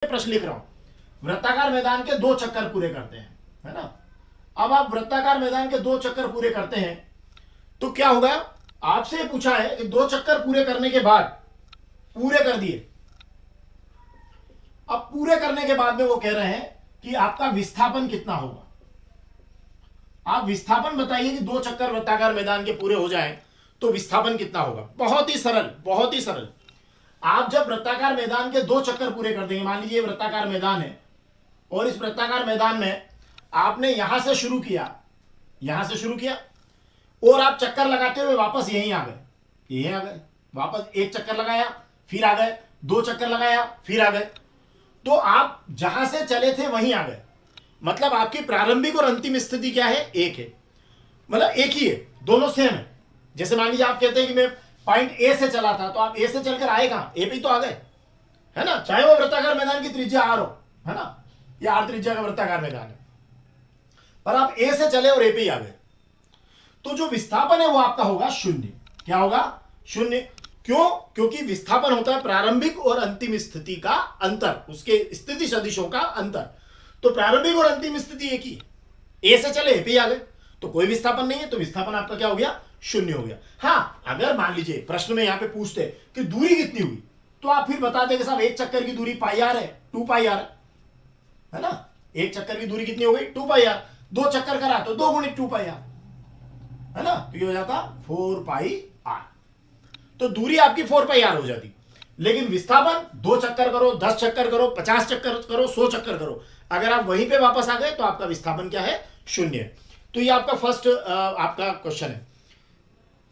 प्रश्न लिख रहा हूं। वृत्ताकार मैदान के 2 चक्कर पूरे करते हैं, है ना। अब आप वृत्ताकार मैदान के 2 चक्कर पूरे करते हैं तो क्या होगा, आपसे पूछा है कि 2 चक्कर पूरे करने के बाद पूरे कर दिए। अब पूरे करने के बाद में वो कह रहे हैं कि आपका विस्थापन कितना होगा। आप विस्थापन बताइए कि 2 चक्कर वृत्ताकार मैदान के पूरे हो जाएं तो विस्थापन कितना होगा। बहुत ही सरल, बहुत ही सरल। आप जब वृत्ताकार मैदान के 2 चक्कर पूरे कर देंगे, मान लीजिए वृत्ताकार मैदान है और इस वृत्ताकार मैदान में आपने यहां से शुरू किया, यहां से शुरू किया और आप चक्कर लगाते हुए वापस यहीं आ गए, यहीं आ गए, वापस 1 चक्कर लगाया फिर आ गए, 2 चक्कर लगाया फिर आ गए, तो आप जहां से चले थे वहीं आ गए। मतलब आपकी प्रारंभिक और अंतिम स्थिति क्या है, एक है, मतलब एक ही है, दोनों सेम है। जैसे मान लीजिए आप कहते हैं कि मैं पॉइंट ए से चला था, तो आप ए से चलकर आए कहां, ए पे ही तो आ गए, है ना। चाहे वो वृत्ताकार मैदान की त्रिज्या आर हो, है ना, या आर त्रिज्या का वृत्ताकार मैदान है, पर आप ए से चले और ए पे ही आ गए, तो जो विस्थापन है वो आपका होगा 0। क्या होगा, 0। क्यों, क्योंकि विस्थापन होता है प्रारंभिक और अंतिम स्थिति का अंतर, उसके स्थिति सदिशों का अंतर। तो प्रारंभिक और अंतिम स्थिति एक ही, ए से चले ए पे ही आ गए, तो कोई विस्थापन नहीं है, तो विस्थापन आपका क्या हो गया, 0 हो गया। हाँ, अगर मान लीजिए प्रश्न में यहां पे पूछते कि दूरी कितनी हुई, तो आप फिर बता देंगे साहब 1 चक्कर की दूरी पाई आर है, 2 पाई आर है ना। 1 चक्कर की दूरी कितनी हो गई, 2 पाई आर। 2 चक्कर करा तो 2 गुणित 2 पाई आर, है ना, तो ये हो जाता 4 पाई आर। तो दूरी आपकी 4 पाई आर हो जाती। लेकिन विस्थापन 2 चक्कर करो, 10 चक्कर करो, 50 चक्कर करो, 100 चक्कर करो, अगर आप वहीं पे वापस आ गए तो आपका विस्थापन क्या है, 0 है। तो ये आपका फर्स्ट आपका क्वेश्चन है।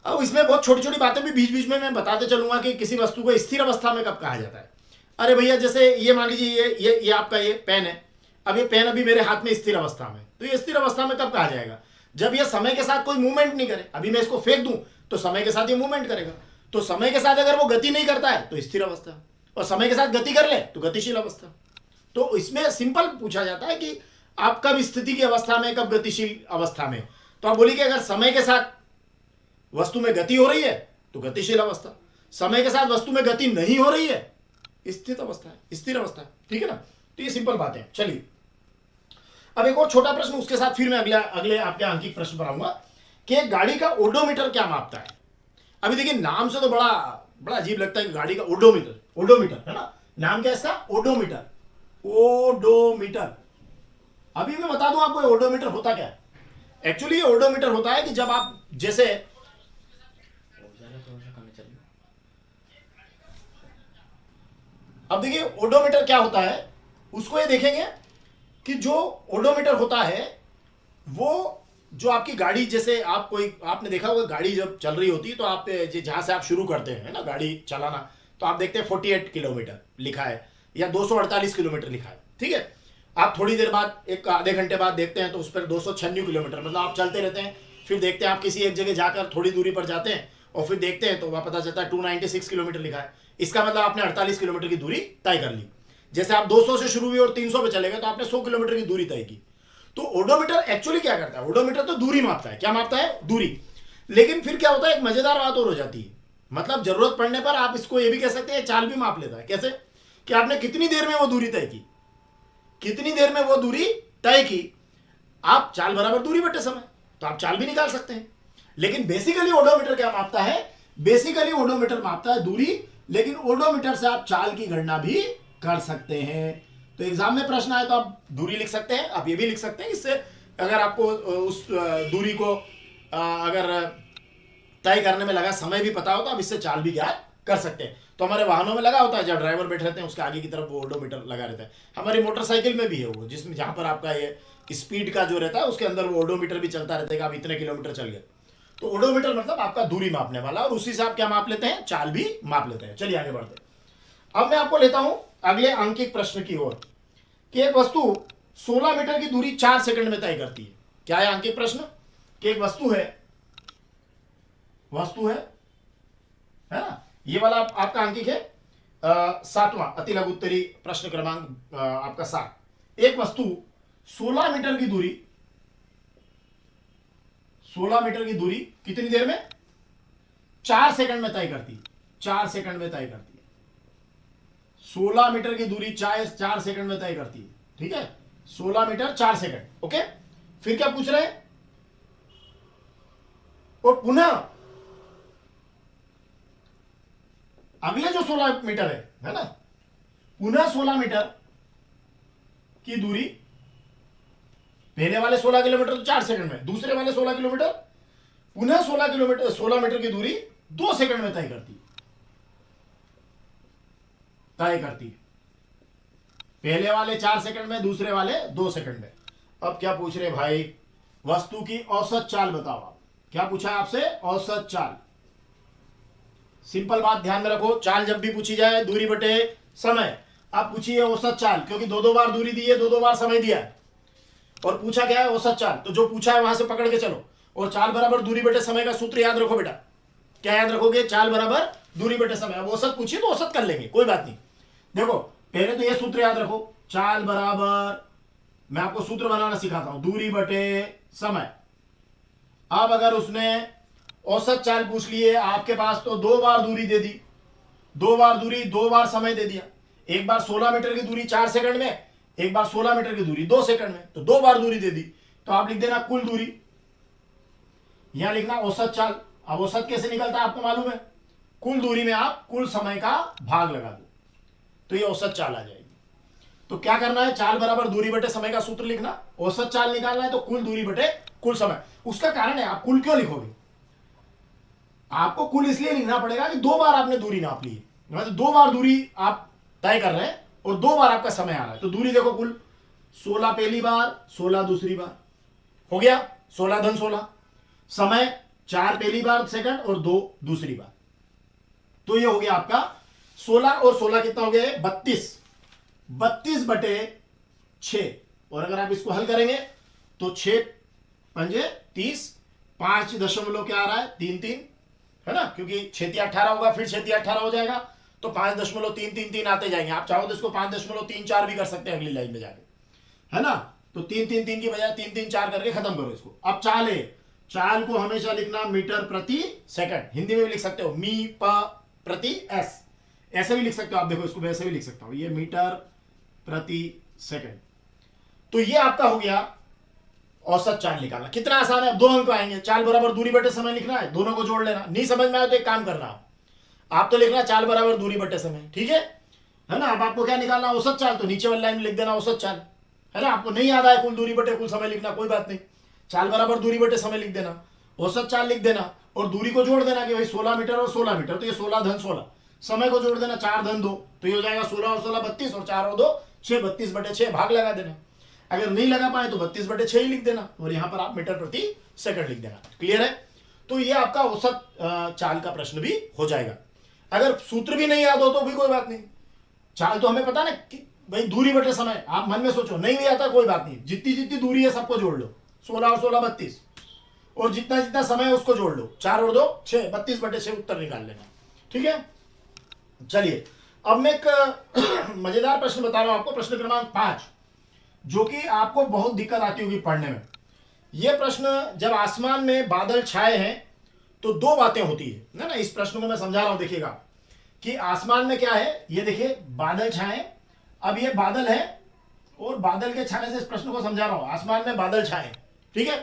अब इसमें बहुत छोटी छोटी बातें भी बीच बीच में मैं बताते चलूंगा कि किसी वस्तु को स्थिर अवस्था में कब कहा जाता है। अरे भैया, जैसे ये मान लीजिए ये आपका ये पेन है, अब ये पेन अभी मेरे हाथ में स्थिर अवस्था में, तो ये स्थिर अवस्था में कब कहा जाएगा, जब ये समय के साथ कोई मूवमेंट नहीं करे। अभी मैं इसको फेंक दूं तो समय के साथ ये मूवमेंट करेगा, तो समय के साथ अगर वो गति नहीं करता है तो स्थिर अवस्था, और समय के साथ गति कर ले तो गतिशील अवस्था। तो इसमें सिंपल पूछा जाता है कि आप कब स्थिति की अवस्था में, कब गतिशील अवस्था में। तो आप बोलिए कि अगर समय के साथ वस्तु में गति हो रही है तो गतिशील अवस्था, समय के साथ वस्तु में गति नहीं हो रही है स्थिर अवस्था है, स्थिर अवस्था है। ठीक है ना, तो ये सिंपल बात है। चलिए अब एक और छोटा प्रश्न, उसके साथ फिर मैं अगले आपके अंकित प्रश्न पर आऊंगा कि एक गाड़ी का ओडोमीटर क्या मापता है। अभी देखिए, नाम से तो बड़ा अजीब लगता है कि गाड़ी का ओडोमीटर, ओडोमीटर है ना, नाम क्या है इसका, ओडोमीटर, ओडोमीटर। अभी मैं बता दूं आपको ओडोमीटर होता क्या है। एक्चुअली ये ओडोमीटर होता है कि जब आप जैसे अब देखिए ओडोमीटर क्या होता है, उसको ये देखेंगे कि जो ओडोमीटर होता है वो जो आपकी गाड़ी, जैसे आप कोई आपने देखा होगा गाड़ी जब चल रही होती है तो आप जहां से आप शुरू करते हैं ना गाड़ी चलाना, तो आप देखते हैं 48 किलोमीटर लिखा है या 248 किलोमीटर लिखा है। ठीक है, आप थोड़ी देर बाद एक आधे घंटे बाद देखते हैं तो उस पर 296 किलोमीटर, मतलब आप चलते रहते हैं, फिर देखते हैं आप किसी एक जगह जाकर थोड़ी दूरी पर जाते हैं और फिर देखते हैं तो वहां पता चलता है 296 किलोमीटर लिखा है। इसका मतलब आपने 48 किलोमीटर की दूरी तय कर ली। जैसे आप 200 से शुरू हुई और 300 पे चले गए तो आपने 100 किलोमीटर की दूरी तय की। तो ओडोमीटर एक्चुअली क्या करता है, ओडोमीटर तो दूरी मापता है। क्या मापता है, दूरी। लेकिन फिर क्या होता है, एक मजेदार बात और हो जाती है, मतलब जरूरत पड़ने पर आप इसको ये भी कह सकते हैं चाल भी माप लेता है। कैसे, कि आपने कितनी देर में वो दूरी तय की, कितनी देर में वो दूरी तय की, आप चाल बराबर दूरी बटे समय, तो आप चाल भी निकाल सकते हैं। लेकिन बेसिकली ओडोमीटर क्या मापता है, बेसिकली ओडोमीटर मापता है दूरी, लेकिन ओडोमीटर से आप चाल की गणना भी कर सकते हैं। तो एग्जाम में प्रश्न आए तो आप दूरी लिख सकते हैं, आप ये भी लिख सकते हैं। इससे अगर आपको उस दूरी को अगर तय करने में लगा समय भी पता हो तो आप इससे चाल भी ज्ञात कर सकते हैं। तो हमारे वाहनों में लगा होता है, जब ड्राइवर बैठे रहते हैं उसके आगे की तरफ वो ओडोमीटर लगा रहता है। हमारी मोटरसाइकिल में भी है वो, जिसमें जहां पर आपका ये स्पीड का जो रहता है उसके अंदर वो ओडोमीटर भी चलता रहता है कि आप इतने किलोमीटर चल गए। तो ओडोमीटर मतलब आपका दूरी मापने वाला, और उसी से आप क्या माप लेते हैं, चाल भी माप लेते हैं। चलिए आगे बढ़ते हैं। अब मैं आपको लेता हूं अगले अंकित प्रश्न की ओर कि एक वस्तु 16 मीटर की दूरी 4 सेकंड में तय करती है। क्या है अंकित प्रश्न, कि एक वस्तु है ना, ये वाला आपका अंकित है 7वां अति लघु उत्तरी प्रश्न क्रमांक आपका 7। एक वस्तु 16 मीटर की दूरी, 16 मीटर की दूरी कितनी देर में, 4 सेकंड में तय करती है, 4 सेकंड में तय करती है। 16 मीटर की दूरी 4 सेकंड में तय करती है। ठीक है, 16 मीटर 4 सेकंड। ओके, फिर क्या पूछ रहे हैं, और पुनः अगले जो 16 मीटर है ना, पुनः 16 मीटर की दूरी, पहले वाले 16 किलोमीटर तो 4 सेकंड में, दूसरे वाले 16 किलोमीटर पुनः 16 मीटर की दूरी 2 सेकंड में तय करती है। पहले वाले 4 सेकंड में, दूसरे वाले 2 सेकंड में। अब क्या पूछ रहे भाई, वस्तु की औसत चाल बताओ। आप क्या पूछा है आपसे, औसत चाल। सिंपल बात ध्यान में रखो, चाल जब भी पूछी जाए दूरी बटे समय, आप पूछिए औसत चाल, क्योंकि दो बार दूरी दी है, दो बार समय दिया है, और पूछा गया है औसत चाल, तो जो पूछा है वहां से पकड़ के चलो। और चाल बराबर दूरी बटे समय का सूत्र याद रखो बेटा। क्या याद रखोगे, चाल बराबर दूरी बटे समय। अब औसत पूछिए तो औसत कर लेंगे, कोई बात नहीं। देखो पहले तो ये सूत्र याद रखो, चाल बराबर, मैं आपको सूत्र बनाना सिखाता हूं, दूरी बटे समय। अब अगर उसने औसत चाल पूछ लिए आपके पास, तो 2 बार दूरी दे दी, 2 बार दूरी, 2 बार समय दे दिया। एक बार 16 मीटर की दूरी 4 सेकंड में, एक बार 16 मीटर की दूरी 2 सेकंड में, तो 2 बार दूरी दे दी। तो आप लिख देना कुल दूरी, यहां लिखना औसत चाल। अब औसत कैसे निकलता है आपको मालूम है, कुल दूरी में आप कुल समय का भाग लगा दो, तो ये औसत चाल आ जाएगी। तो क्या करना है, चाल बराबर दूरी बटे समय का सूत्र लिखना, औसत चाल निकालना है तो कुल दूरी बटे कुल समय। उसका कारण है, आप कुल क्यों लिखोगे, आपको कुल इसलिए लिखना पड़ेगा कि 2 बार आपने दूरी नाप ली है, मतलब 2 बार दूरी आप तय कर रहे हैं और 2 बार आपका समय आ रहा है। तो दूरी देखो, कुल 16 पहली बार, 16 दूसरी बार, हो गया 16 धन 16। समय 4 पहली बार सेकंड और 2 दूसरी बार, तो ये हो गया आपका 16 और 16 कितना हो गया, 32 बटे 6। और अगर आप इसको हल करेंगे तो 6 पंजे 30, 5 दशमलव क्या आ रहा है, 3 है ना, क्योंकि 6 18 होगा, फिर 6 18 हो जाएगा, तो 5.333 आते जाएंगे। आप चाहो तो इसको 5.34 भी कर सकते हैं अगली लाइन में जाके, है ना। तो 3 की बजाय 3 करके खत्म करो इसको। अब चाल है, चाल को हमेशा लिखना मीटर प्रति सेकंड, हिंदी में भी लिख सकते हो मी प प्रति एस, ऐसे भी लिख सकते हो आप। देखो इसको वैसे भी लिख सकता हूं, ये मीटर प्रति सेकंड। तो ये आपका हो गया औसत चाल निकालना। कितना आसान है, 2 अंक आएंगे। चाल बराबर दूरी बटे समय लिखना है, दोनों को जोड़ लेना। नहीं समझ में आया तो एक काम करना, आप तो लिखना चाल बराबर दूरी बटे समय, ठीक है ना। अब आपको क्या निकालना, औसत चाल, तो नीचे वाली लाइन में लिख देना औसत चाल, है ना। आपको नहीं याद आया कुल दूरी बटे कुल समय लिखना, कोई बात नहीं, चाल बराबर दूरी बटे समय लिख देना, औसत चाल लिख देना, और दूरी को जोड़ देना कि भाई 16 मीटर और 16 मीटर, तो ये 16 धन 16। समय को जोड़ देना, 4 धन 2, तो ये हो जाएगा 16 और 16 32, और 4 और 2 6, 32 बटे 6 भाग लगा देना। अगर नहीं लगा पाए तो 32 बटे 6 ही लिख देना, और यहां पर आप मीटर प्रति सेकंड लिख देना। क्लियर है, तो ये आपका औसत चाल का प्रश्न भी हो जाएगा। अगर सूत्र भी नहीं याद हो तो भी कोई बात नहीं, चाल तो हमें पता ना कि भाई दूरी बटे समय, आप मन में सोचो, नहीं भी आता कोई बात नहीं, जितनी जितनी दूरी है सबको जोड़ लो, 16 और 16 32, और जितना जितना समय है उसको जोड़ लो, 4 और 2 6, 32 बटे 6 उत्तर निकाल लेना। ठीक है, चलिए अब मैं एक मजेदार प्रश्न बता रहा हूं आपको, प्रश्न क्रमांक 5, जो कि आपको बहुत दिक्कत आती होगी पढ़ने में। यह प्रश्न, जब आसमान में बादल छाए हैं तो 2 बातें होती है ना। इस प्रश्न को मैं समझा रहा हूं, देखिएगा कि आसमान में क्या है, ये देखिए बादल छाए। अब ये बादल है और बादल के छाने से इस प्रश्न को समझा रहा हूं, आसमान में बादल छाए, ठीक है।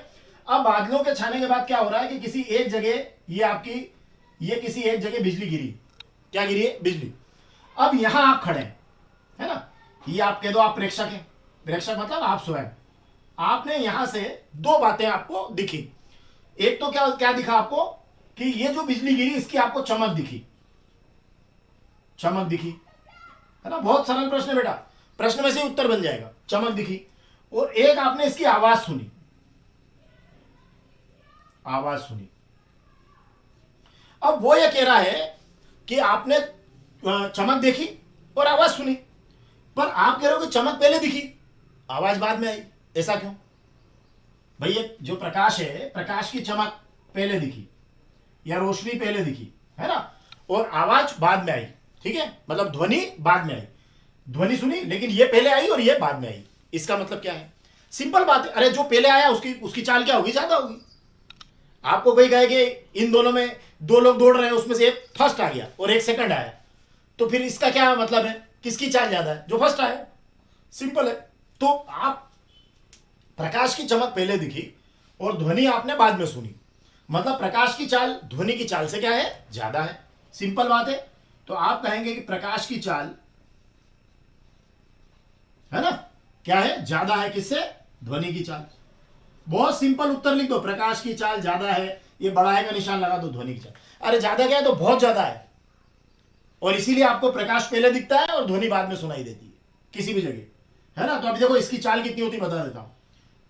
अब बादलों के छाने के बाद क्या हो रहा है कि किसी एक जगह ये किसी एक जगह बिजली गिरी। क्या गिरी है, बिजली। अब यहां आप खड़े हैं, है ना, ये आप कह दो आप प्रेक्षक हैं, प्रेक्षक मतलब आप स्वयं। आपने यहां से 2 बातें आपको दिखी। एक तो क्या दिखा आपको कि ये जो बिजली गिरी इसकी आपको चमक दिखी, है ना। बहुत सरल प्रश्न है बेटा, प्रश्न में से उत्तर बन जाएगा, चमक दिखी। और एक आपने इसकी आवाज सुनी, अब वो ये कह रहा है कि आपने चमक देखी और आवाज सुनी, पर आप कह रहे हो कि चमक पहले दिखी आवाज बाद में आई, ऐसा क्यों भाई। ये जो प्रकाश है, प्रकाश की चमक पहले दिखी या रोशनी पहले दिखी, है ना, और आवाज बाद में आई, ठीक है, मतलब ध्वनि बाद में आई। ध्वनि सुनी लेकिन ये पहले आई और ये बाद में आई, इसका मतलब क्या है, सिंपल बात है। अरे जो पहले आया उसकी चाल क्या होगी, ज्यादा होगी। आपको कोई कहे कि इन दोनों में 2 लोग दौड़ रहे हैं, उसमें से एक फर्स्ट आ गया और एक सेकंड आया, तो फिर इसका क्या मतलब है किसकी चाल ज्यादा है? जो फर्स्ट आया। सिंपल है। तो आप प्रकाश की चमक पहले दिखी और ध्वनि आपने बाद में सुनी, मतलब प्रकाश की चाल ध्वनि की चाल से क्या है? ज्यादा है। सिंपल बात है। तो आप कहेंगे कि प्रकाश की चाल है ना क्या है? ज्यादा है। किससे? ध्वनि की चाल। बहुत सिंपल उत्तर लिख दो, प्रकाश की चाल ज्यादा है, ये बढ़ाए का निशान लगा दो, ध्वनि की चाल। अरे ज्यादा क्या है? तो बहुत ज्यादा है, और इसीलिए आपको प्रकाश पहले दिखता है और ध्वनि बाद में सुनाई देती है किसी भी जगह, है ना। तो अभी देखो इसकी चाल कितनी होती बता देता हूं।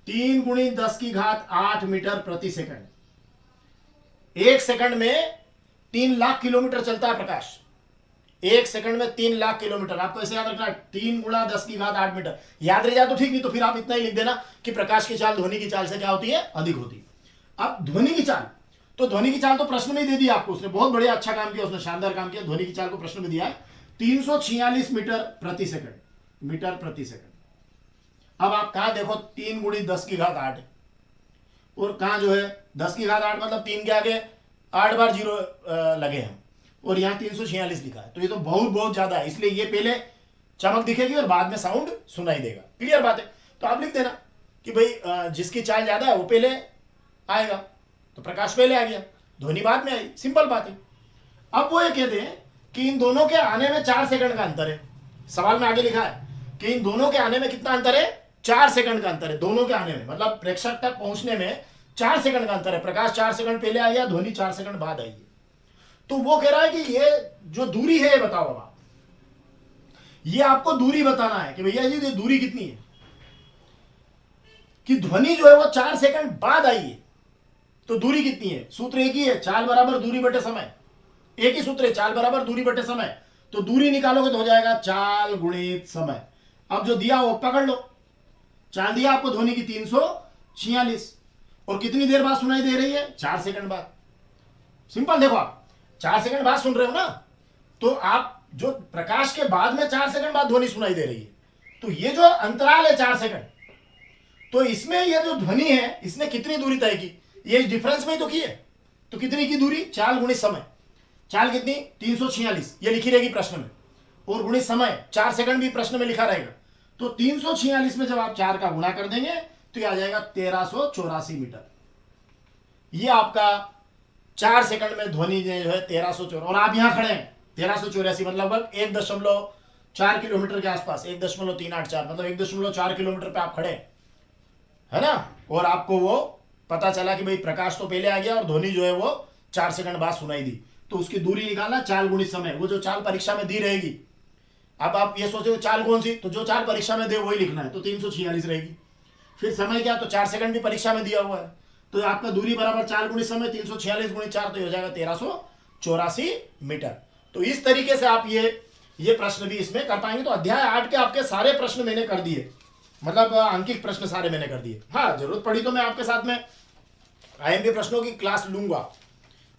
3 गुणी 10 की घात 8 मीटर प्रति सेकंड। 1 सेकंड में 3 लाख किलोमीटर चलता है प्रकाश। 1 सेकंड में 3 लाख किलोमीटर। आपको ऐसे याद रखना, 3 गुणा 10 की घात 8 मीटर। याद रह जाए तो ठीक, नहीं तो फिर आप इतना ही लिख देना कि प्रकाश की चाल ध्वनि की चाल से क्या होती है? अधिक होती है। अब ध्वनि की चाल, तो ध्वनि की चाल तो प्रश्न में ही दे दिया आपको उसने, बहुत बढ़िया अच्छा काम किया उसने, शानदार काम किया। ध्वनि की चाल को प्रश्न में दिया है 346 मीटर प्रति सेकंड। मीटर प्रति सेकंड। अब आप कहा देखो 3 गुणी 10 की घात 8 और कहां जो है 10 की घात 8 मतलब 3 के आगे 8 बार जीरो लगे हैं, और यहां 346 लिखा है, तो ये तो बहुत बहुत ज्यादा है। इसलिए ये पहले चमक दिखेगी और बाद में साउंड सुनाई देगा। क्लियर बात है। तो आप लिख देना कि भाई जिसकी चाल ज्यादा है वो पहले आएगा, तो प्रकाश पहले आ गया, ध्वनि बाद में आई। सिंपल बात है। अब वो ये कहते हैं कि इन दोनों के आने में 4 सेकंड का अंतर है। सवाल में आगे लिखा है कि इन दोनों के आने में कितना अंतर है? 4 सेकंड का अंतर है दोनों के आने में, मतलब प्रेक्षक तक पहुंचने में 4 सेकंड का अंतर है। प्रकाश 4 सेकंड पहले आ गया, ध्वनि 4 सेकंड बाद आई है। तो वो कह रहा है कि ये जो दूरी है, ये बताओ अब आप, ये आपको दूरी बताना है कि भैया जी ये दूरी कितनी है, कि ध्वनि जो है वो 4 सेकंड बाद आई है, तो दूरी कितनी है? सूत्र एक ही है, चाल बराबर दूरी बटे समय। एक ही सूत्र है, चाल बराबर दूरी बटे समय। तो दूरी निकालोगे तो हो जाएगा चाल गुणित समय। अब जो दिया वो पकड़ लो, चाल दिया आपको ध्वनि की 346, और कितनी देर बाद सुनाई दे रही है? 4 सेकंड बाद। सिंपल। देखो आप 4 सेकंड बाद सुन रहे हो ना, तो आप जो प्रकाश के बाद में 4 सेकंड बाद ध्वनि सुनाई दे रही है, तो ये जो अंतराल है 4 सेकंड, तो इसमें ये जो ध्वनि है इसने कितनी दूरी तय की? ये डिफरेंस में ही तो की है। तो कितनी की दूरी? चाल गुणित समय। चाल कितनी? 346, ये लिखी रहेगी प्रश्न में, और गुणित समय 4 सेकंड भी प्रश्न में लिखा रहेगा। तो 346 में जब आप 4 का गुणा कर देंगे तो ये आ जाएगा 1384 मीटर। ये आपका 4 सेकंड में ध्वनि जो है 1384, और आप यहां खड़े हैं 1384 मतलब लगभग 1.4 किलोमीटर के आसपास, 1.384 मतलब 1.4 किलोमीटर पे आप खड़े है ना। और आपको वो पता चला कि भाई प्रकाश तो पहले आ गया और ध्वनि जो है वो 4 सेकंड बाद सुनाई दी, तो उसकी दूरी निकालना चाल गुणित समय। वो जो चाल परीक्षा में दी रहेगी, अब आप ये सोचो चाल कौन सी, तो जो चाल परीक्षा में दे वही लिखना है, तो 346 रहेगी। फिर समय क्या? तो 4 सेकंड भी परीक्षा में दिया हुआ है, तो आपका दूरी बराबर चाल गुणित समय, 346 गुणित 4 तो हो जाएगा 1384 मीटर। तो इस तरीके से आप ये प्रश्न भी इसमें कर पाएंगे। तो अध्याय 8 के आपके सारे प्रश्न मैंने कर दिए, मतलब अंकित प्रश्न सारे मैंने कर दिए। हाँ, जरूरत पड़ी तो मैं आपके साथ में आईएमपी प्रश्नों की क्लास लूंगा।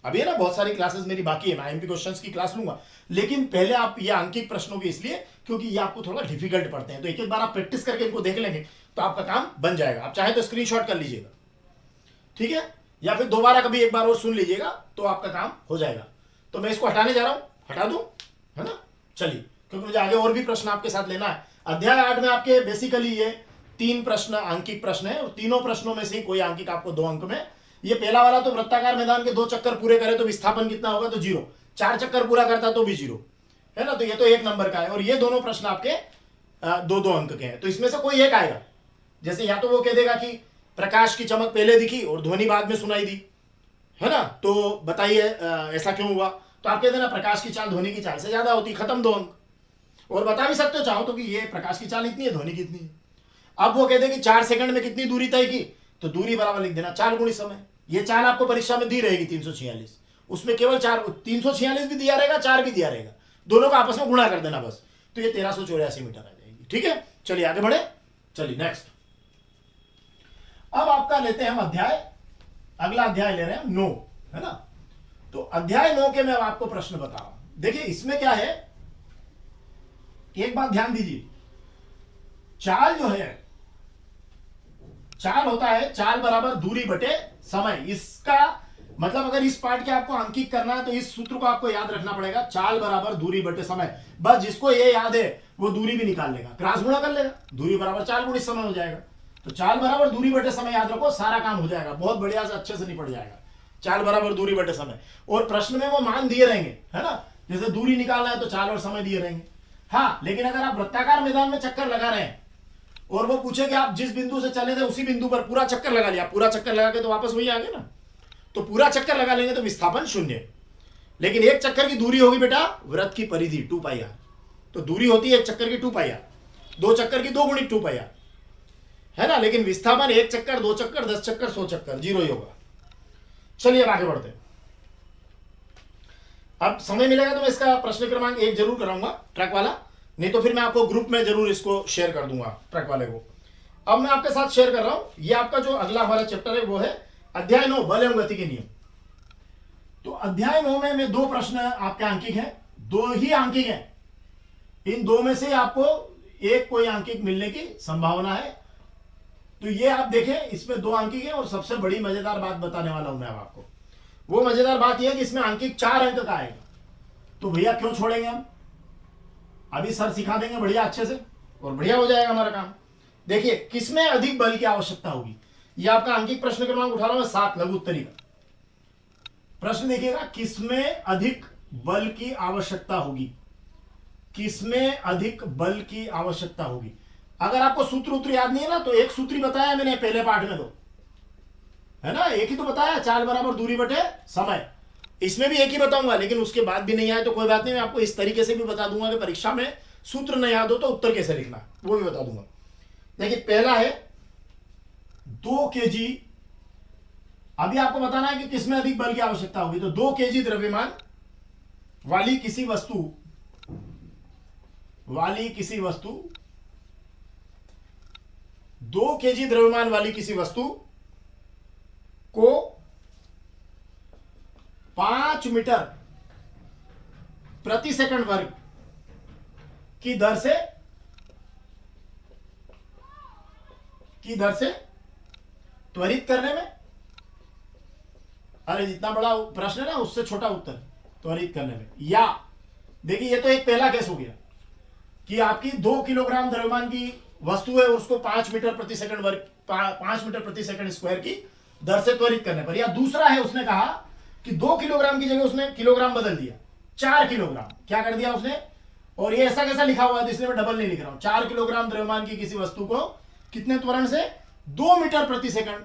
अभी है ना बहुत सारी क्लासेस मेरी बाकी है, मैं आईएमपी क्वेश्चंस की क्लास लूंगा, लेकिन पहले आप ये अंकित प्रश्नों की इसलिए क्योंकि ये आपको थोड़ा डिफिकल्ट पड़ते हैं। तो एक एक बार आप प्रैक्टिस करके इनको देख लेंगे तो आपका काम बन जाएगा। आप चाहे तो स्क्रीनशॉट कर लीजिएगा, ठीक है, या फिर दोबारा कभी एक बार और सुन लीजिएगा तो आपका काम हो जाएगा। तो मैं इसको हटाने जा रहा हूं, हटा दूं, है ना। चलिए, क्योंकि मुझे आगे और भी प्रश्न आपके साथ लेना है। अध्याय 8 में आपके बेसिकली ये 3 प्रश्न अंकित प्रश्न है, और तीनों प्रश्नों में से कोई अंकित आपको 2 अंक में। ये पहला वाला तो वृत्ताकार मैदान के 2 चक्कर पूरे करे तो विस्थापन कितना होगा? तो 0। 4 चक्कर पूरा करता तो भी 0, है ना। तो ये तो 1 नंबर का है, और ये दोनों प्रश्न आपके 2-2 अंक के हैं। तो इसमें से कोई एक आएगा, जैसे या तो वो कह देगा कि प्रकाश की चमक पहले दिखी और ध्वनि बाद में सुनाई दी, है ना, तो बताइए ऐसा क्यों हुआ? तो आप कह देना प्रकाश की चाल ध्वनि की चाल से ज्यादा होती, खत्म 2 अंक। और बता भी सकते हो चाहो तो कि ये प्रकाश की चाल इतनी है, ध्वनि कितनी है। अब वो कहते हैं कि 4 सेकंड में कितनी दूरी तय की, तो दूरी बराबर लिख देना चाल गुणित समय। ये चाल आपको परीक्षा में दी रहेगी 346, उसमें केवल 346 भी दिया रहेगा, 4 भी दिया रहेगा, दोनों का आपस में गुणा कर देना बस, तो ये 1384 मीटर आ जाएगी। ठीक है, चलिए आगे बढ़े। चलिए नेक्स्ट, अब आपका लेते हैं हम अध्याय, अगला अध्याय ले रहे हैं 9, है ना। तो अध्याय 9 के मैं आपको प्रश्न बता रहा हूं। देखिए इसमें क्या है, एक बात ध्यान दीजिए, चाल जो है, चाल होता है चाल बराबर दूरी बटे समय। इसका मतलब अगर इस पार्ट के आपको अंकित करना है तो इस सूत्र को आपको याद रखना पड़ेगा, चाल बराबर दूरी बटे समय। बस जिसको ये याद है वो दूरी भी निकाल लेगा, क्रॉस गुणा कर लेगा, दूरी बराबर चाल गुणित समय हो जाएगा। तो चाल बराबर दूरी बटे समय, याद रखो सारा काम हो जाएगा, बहुत बढ़िया से अच्छे से निपट जाएगा। चाल बराबर दूरी बटे समय, और प्रश्न में वो मान दिए रहेंगे, है ना, जैसे दूरी निकालना है तो चाल और समय दिए रहेंगे। हाँ, लेकिन अगर आप वृत्ताकार मैदान में चक्कर लगा रहे हैं और वो पूछे कि आप जिस बिंदु से चले थे उसी बिंदु पर पूरा चक्कर लगा लिया, पूरा चक्कर लगा के तो वापस वही आ गए ना, तो पूरा चक्कर लगा लेंगे तो विस्थापन 0। लेकिन एक चक्कर की दूरी होगी बेटा वृत्त की परिधि 2πr, तो दूरी होती है एक चक्कर की 2πr, 2 चक्कर की 2 गुणित 2πr, है ना। लेकिन विस्थापन 1 चक्कर, 2 चक्कर, 10 चक्कर, 100 चक्कर, 0 ही होगा। चलिए अब आगे बढ़ते हैं। अब समय मिलेगा तो मैं इसका प्रश्न क्रमांक 1 जरूर कराऊंगा, ट्रैक वाला, नहीं तो फिर मैं आपको ग्रुप में जरूर इसको शेयर कर दूंगा, ट्रैक वाले को। अब मैं आपके साथ शेयर कर रहा हूं, ये आपका जो अगला हमारा चैप्टर है वो है अध्याय 9 बल एवं गति के नियम। तो अध्याय 9 में 2 प्रश्न आपके अंकित हैं, 2 ही अंकित हैं, इन 2 में से आपको एक कोई अंकित मिलने की संभावना है। तो ये आप देखें, इसमें 2 अंकित हैं, और सबसे बड़ी मजेदार बात बताने वाला हूं मैं अब आपको। वो मजेदार बात यह है कि इसमें अंकित 4 अंक का आएगा। तो भैया क्यों छोड़ेंगे हम, अभी सर सिखा देंगे बढ़िया अच्छे से, और बढ़िया हो जाएगा हमारा काम। देखिए किसमें अधिक बल की आवश्यकता होगी, यह आपका अंकित प्रश्न क्रमांक उठा रहा हूं 7 लघु उत्तरी का प्रश्न। देखिएगा, किसमें अधिक बल की आवश्यकता होगी, किसमें अधिक बल की आवश्यकता होगी। अगर आपको सूत्र याद नहीं है ना, तो एक सूत्र ही बताया मैंने पहले पाठ में, तो है ना, एक ही तो बताया, चाल बराबर दूरी बटे समय। इसमें भी एक ही बताऊंगा, लेकिन उसके बाद भी नहीं आए तो कोई बात नहीं, मैं आपको इस तरीके से भी बता दूंगा कि परीक्षा में सूत्र नहीं याद हो तो उत्तर कैसे लिखना, वो भी बता दूंगा। देखिए पहला है 2 kg, अभी आपको बताना है कि किसमें अधिक बल की आवश्यकता होगी। तो 2 kg द्रव्यमान वाली किसी वस्तु 2 kg द्रव्यमान वाली किसी वस्तु को 5 मीटर प्रति सेकंड वर्ग की दर से त्वरित करने में, अरे जितना बड़ा प्रश्न है ना उससे छोटा उत्तर, त्वरित करने में। या देखिए ये तो एक पहला केस हो गया कि आपकी 2 किलोग्राम द्रव्यमान की वस्तु है, उसको 5 मीटर प्रति सेकंड वर्ग, 5 मीटर प्रति सेकंड स्क्वायर की दर से त्वरित करने पर। या दूसरा है, उसने कहा कि 2 किलोग्राम की जगह उसने किलोग्राम बदल दिया, 4 किलोग्राम क्या कर दिया उसने, और ये ऐसा कैसा लिखा हुआ है इसलिए मैं डबल नहीं लिख रहा हूं। 4 किलोग्राम द्रव्यमान की किसी वस्तु को कितने त्वरण से, 2 मीटर प्रति सेकंड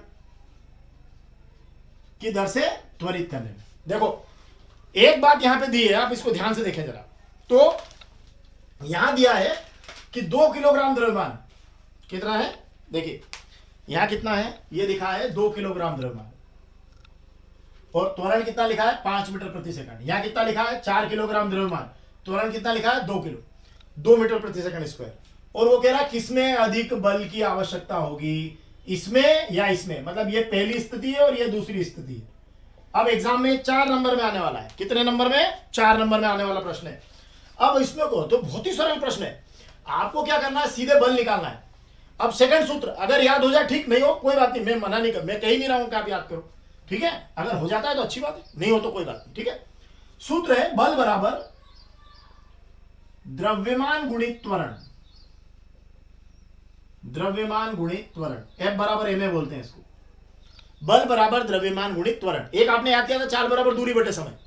की दर से त्वरित करने में। देखो एक बात यहां पे दी है, आप इसको ध्यान से देखें जरा। तो यहां दिया है कि 2 किलोग्राम द्रव्यमान कितना है, देखिए यहां कितना है, ये लिखा है 2 किलोग्राम द्रव्यमान, और त्वरण कितना लिखा है 5 मीटर प्रति सेकंड। यहां कितना लिखा है 4 किलोग्राम द्रव्यमान, त्वरण कितना लिखा है 2 मीटर प्रति सेकंड स्क्वायर। और वो कह रहा है किसमें अधिक बल की आवश्यकता होगी, इसमें या इसमें, मतलब ये पहली स्थिति है और ये दूसरी स्थिति है। अब एग्जाम में 4 नंबर में आने वाला है, कितने नंबर में, 4 नंबर में आने वाला प्रश्न है। अब इसमें को तो बहुत ही सरल प्रश्न है, आपको क्या करना है, सीधे बल निकालना है। अब सेकंड सूत्र अगर याद हो जाए ठीक, नहीं हो कोई बात नहीं, मैं मना नहीं कर, मैं कह ही नहीं रहा हूं कि आप याद करो, ठीक है। अगर हो जाता है तो अच्छी बात है, नहीं हो तो कोई बात नहीं, ठीक है। सूत्र है बल बराबर द्रव्यमान गुणित त्वरण, द्रव्यमान गुणित त्वरण, F बराबर ma बोलते हैं इसको। बल बराबर द्रव्यमान गुणित त्वरण, एक आपने याद किया था चाल बराबर दूरी बटे समय,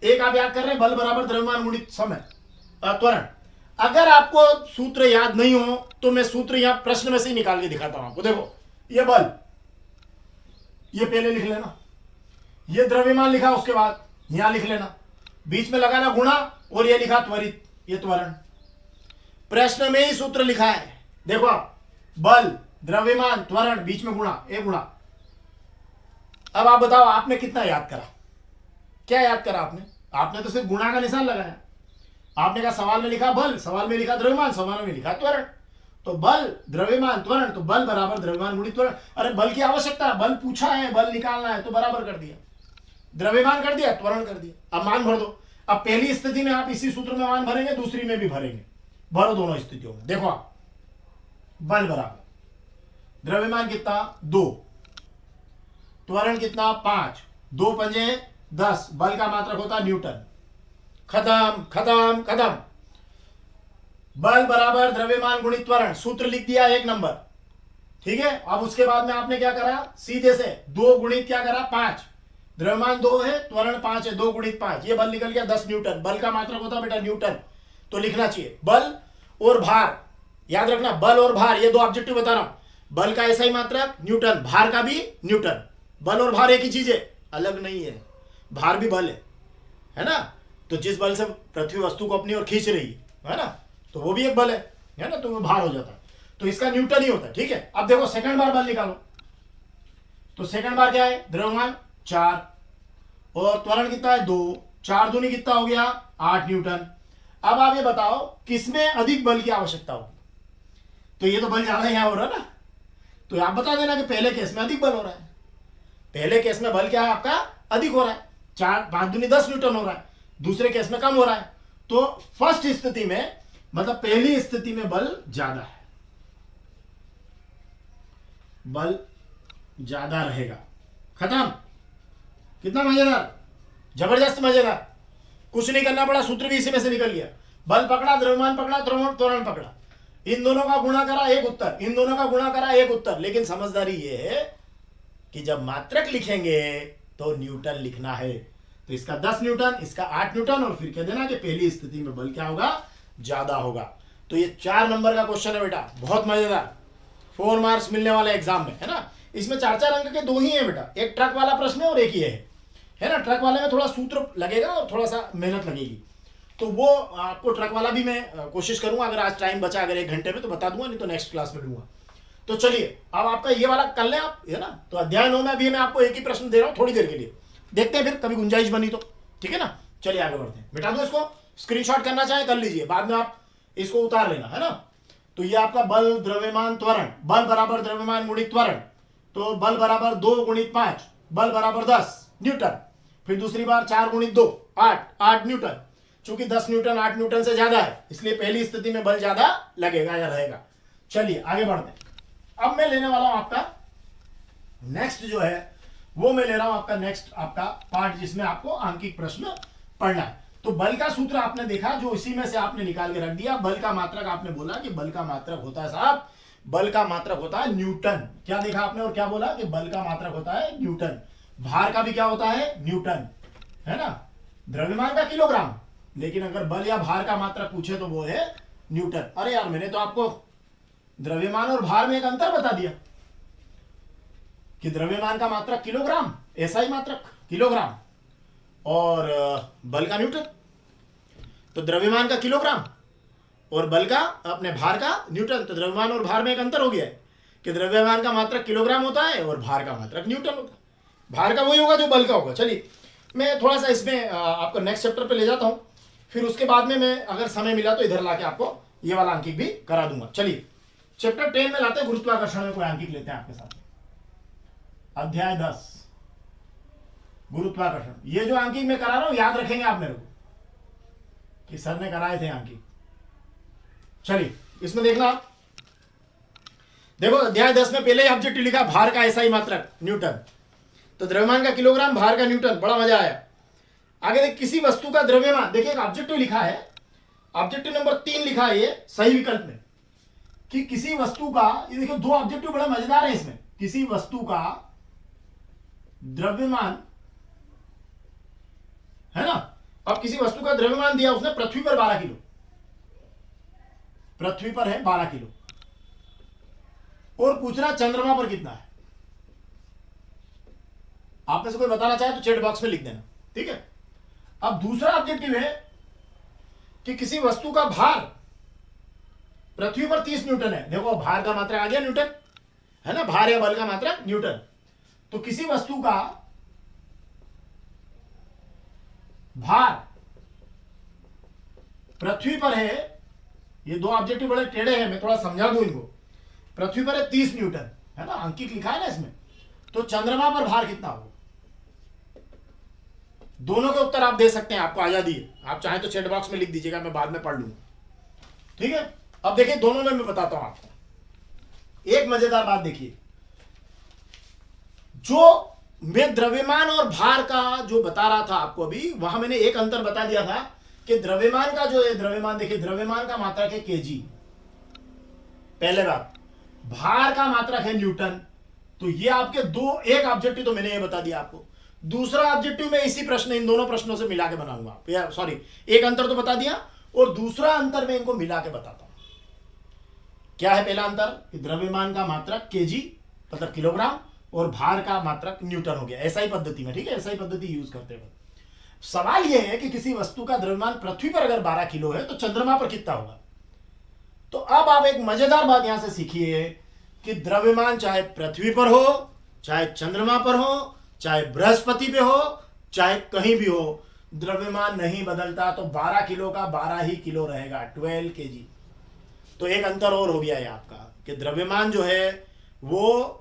एक आप याद कर रहे हैं बल बराबर द्रव्यमान गुणित समय त्वरण। अगर आपको सूत्र याद नहीं हो तो मैं सूत्र यहां प्रश्न में से ही निकाल के दिखाता हूं आपको। देखो ये बल, ये पहले लिख लेना, ये द्रव्यमान लिखा उसके बाद यहां लिख लेना, बीच में लगाना गुणा, और ये लिखा त्वरित, ये त्वरण। प्रश्न में ही सूत्र लिखा है, देखो आप, बल द्रव्यमान त्वरण बीच में गुणा, एक गुणा। अब आप बताओ आपने कितना याद करा, क्या याद करा आपने तो सिर्फ गुणा का निशान लगाया। आपने कहा सवाल में लिखा बल, सवाल में लिखा द्रव्यमान, सवाल में लिखा त्वरण, तो बल द्रव्यमान त्वरण, तो बल बराबर द्रव्यमान गुणित त्वरण। अरे बल की आवश्यकता, बल पूछा है, बल निकालना है, तो बराबर कर दिया, द्रव्यमान कर दिया, त्वरण कर दिया। अब मान भर दो। अब पहली स्थिति में आप इसी सूत्र में मान भरेंगे, दूसरी में भी भरेंगे, भरो दोनों स्थितियों में। देखो आप, बल बराबर द्रव्यमान कितना 2, त्वरण कितना 5, 2 पंजे 10, बल का मात्रक होता न्यूटन। खत्म खत्म खत्म। बल बराबर द्रव्यमान गुणित त्वरण, सूत्र लिख दिया 1 नंबर, ठीक है। अब उसके बाद में आपने क्या करा, सीधे से 2 गुणित क्या करा 5, द्रव्यमान 2 है, त्वरण 5 है, 2 गुणित 5, ये बल निकल गया 10 न्यूटन। बल का मात्रक होता है बेटा न्यूटन, तो लिखना चाहिए बल और भार, याद रखना बल और भार ये दो ऑब्जेक्टिव बता रहा हूं। बल का ऐसा ही मात्रक न्यूटन, भार का भी न्यूटन। बल और भार एक ही चीज है, अलग नहीं है। भार भी बल है ना, तो जिस बल से पृथ्वी वस्तु को अपनी ओर खींच रही है ना, तो वो भी एक बल है ना, तो वो भार हो जाता है, तो इसका न्यूटन ही होता है, ठीक है। अब देखो सेकंड बार बल निकालो, तो सेकंड बार क्या है, द्रव्यमान 4 और त्वरण कितना है 2, 4 दूनी कितना हो गया 8 न्यूटन। अब आप ये बताओ किसमें अधिक बल की आवश्यकता होगी, तो ये तो बल ज्यादा यहां हो रहा है ना, तो आप बता देना कि पहले केस में अधिक बल हो रहा है। पहले केस में बल क्या है आपका अधिक हो रहा है, 4 5 दूनी 10 न्यूटन हो रहा है, दूसरे केस में कम हो रहा है। तो फर्स्ट स्थिति में मतलब पहली स्थिति में बल ज्यादा है, बल ज्यादा रहेगा। खत्म। कितना मजेदार, जबरदस्त मजेदार, कुछ नहीं करना पड़ा, सूत्र भी इसी में से निकल गया। बल पकड़ा, द्रव्यमान पकड़ा, त्वरण पकड़ा, इन दोनों का गुणा करा एक उत्तर, इन दोनों का गुणा करा एक उत्तर। लेकिन समझदारी ये है कि जब मात्रक लिखेंगे तो न्यूटन लिखना है, तो इसका 10 न्यूटन, इसका 8 न्यूटन, और फिर कह देना कि पहली स्थिति में बल क्या होगा ज्यादा होगा। तो ये 4 नंबर का क्वेश्चन है बेटा, बहुत मजेदार, 4 मार्क्स मिलने वाला एग्जाम में, है ना। इसमें 4-4 अंक के 2 ही है बेटा, एक ट्रक वाला प्रश्न है और एक ही है ना। ट्रक वाले में थोड़ा सूत्र लगेगा और थोड़ा सा मेहनत लगेगी, तो वो आपको ट्रक वाला भी मैं कोशिश करूंगा, अगर आज टाइम बचा अगर 1 घंटे में तो बता दूंगा, नहीं तो नेक्स्ट क्लास में दूंगा। तो चलिए अब आपका ये वाला कर लें आप, है ना। तो अध्याय 9 में अभी मैं आपको एक ही प्रश्न दे रहा हूं थोड़ी देर के लिए, देखते हैं फिर कभी गुंजाइश बनी तो, ठीक है ना। चलिए आगे बढ़ते हैं, मिटा दो इसको, स्क्रीनशॉट करना चाहे कर लीजिए, बाद में आप इसको उतार लेना, है ना। तो ये आपका बल द्रव्यमान त्वरण, बल बराबर द्रव्यमान गुणित त्वरण, तो बल बराबर 2 गुणित 5, बल बराबर 10 न्यूटन। फिर दूसरी बार 4 गुणित 2 8 न्यूटन, चूंकि 10 न्यूटन 8 न्यूटन से ज्यादा है, इसलिए पहली स्थिति में बल ज्यादा लगेगा या रहेगा। चलिए आगे बढ़ते हैं। अब मैं लेने वाला हूं आपका नेक्स्ट जो है, वो मैं ले रहा हूं आपका नेक्स्ट आपका पार्ट, जिसमें आपको आंकिक प्रश्न पढ़ना है। तो बल का सूत्र आपने देखा, जो इसी में से आपने निकाल के रख दिया। बल का मात्रक आपने बोला कि बल का मात्रक होता है साहब, बल का मात्रक होता है न्यूटन। क्या देखा आपने और क्या बोला कि बल का मात्रक होता है न्यूटन। भार का भी क्या होता है न्यूटन, है ना। द्रव्यमान का किलोग्राम, लेकिन अगर बल या भार का मात्रक पूछे तो वो है न्यूटन। अरे यार मैंने तो आपको द्रव्यमान और भार में एक अंतर बता दिया कि द्रव्यमान का मात्रक किलोग्राम, ऐसा ही मात्रक किलोग्राम, और बल का न्यूटन। तो द्रव्यमान का किलोग्राम और बल का अपने भार का न्यूटन। तो द्रव्यमान और भार में एक अंतर हो गया है कि द्रव्यमान का मात्रक किलोग्राम होता है और भार का मात्रक न्यूटन होता है। भार का वही होगा जो बल का होगा। चलिए मैं थोड़ा सा इसमें आपको नेक्स्ट चैप्टर पे ले जाता हूं, फिर उसके बाद में मैं अगर समय मिला तो इधर लाके आपको ये वाला अंकिक भी करा दूंगा। चलिए चैप्टर 10 में लाते हैं, गुरुत्वाकर्षण में कोई अंकिक लेते हैं आपके साथ। अध्याय 10 गुरुत्वाकर्षण। ये जो अंकिक मैं करा रहा हूं याद रखेंगे आप मेरे को कि सर ने कराए थे अंकिक। चलिए इसमें देखना, देखो अध्याय 10 में पहले ही ऑब्जेक्टिव लिखा भार का ऐसा ही मात्रक न्यूटन, तो द्रव्यमान का किलोग्राम, भार का न्यूटन, बड़ा मजा आया। आगे देख, किसी वस्तु का द्रव्यमान, देखिए एक ऑब्जेक्टिव लिखा है, ऑब्जेक्टिव नंबर 3 लिखा है ये सही विकल्प में, कि किसी वस्तु का, ये देखो 2 ऑब्जेक्टिव बड़े मजेदार है इसमें। किसी वस्तु का द्रव्यमान, है ना। अब किसी वस्तु का द्रव्यमान दिया उसने पृथ्वी पर 12 किलो, पृथ्वी पर है 12 किलो, और पूछना चंद्रमा पर कितना है। आप में से कोई बताना चाहे तो चैट बॉक्स में लिख देना, ठीक है। अब दूसरा ऑब्जेक्टिव है कि किसी वस्तु का भार पृथ्वी पर 30 न्यूटन है। देखो भार का मात्रक आ गया न्यूटन, है ना, भार या बल का मात्रक न्यूटन। तो किसी वस्तु का भार पृथ्वी पर है, ये 2 ऑब्जेक्टिव बड़े टेढ़े हैं, मैं थोड़ा समझा दूं इनको। पृथ्वी पर है 30 न्यूटन, है ना, अंकित लिखा है ना इसमें। तो चंद्रमा पर भार कितना होगा? दोनों के उत्तर आप दे सकते हैं, आपको आजादी है। आप चाहें तो चैट बॉक्स में लिख दीजिएगा, मैं बाद में पढ़ लूंगा, ठीक है। अब देखिए दोनों में मैं बताता हूं आपको एक मजेदार बात। देखिए जो मैं द्रव्यमान और भार का जो बता रहा था आपको अभी, वहां मैंने एक अंतर बता दिया था कि द्रव्यमान का जो है, द्रव्यमान देखिए, द्रव्यमान का मात्रक है केजी, पहले बात, भार का मात्रक है न्यूटन। तो ये आपके दो, एक ऑब्जेक्टिव तो मैंने ये बता दिया आपको, दूसरा ऑब्जेक्टिव मैं इसी प्रश्न, इन दोनों प्रश्नों से मिला के बनाऊंगा, सॉरी एक अंतर तो बता दिया और दूसरा अंतर मैं इनको मिला के बताता हूं। क्या है पहला अंतर? कि द्रव्यमान का मात्रक केजी मतलब किलोग्राम और भार का मात्रक न्यूटन हो गया, एसआई पद्धति में, ठीक है, एसआई पद्धति यूज करते हुए। सवाल यह है कि किसी वस्तु का द्रव्यमान पृथ्वी पर अगर 12 किलो है तो चंद्रमा पर कितना होगा? तो अब आप एक मजेदार बात यहां से सीखिए कि द्रव्यमान चाहे पृथ्वी पर हो, चाहे चंद्रमा पर हो, चाहे बृहस्पति पे हो, चाहे कहीं भी हो, द्रव्यमान नहीं बदलता। तो 12 किलो का 12 ही किलो रहेगा, 12 केजी। तो एक अंतर और हो गया है आपका कि द्रव्यमान जो है वो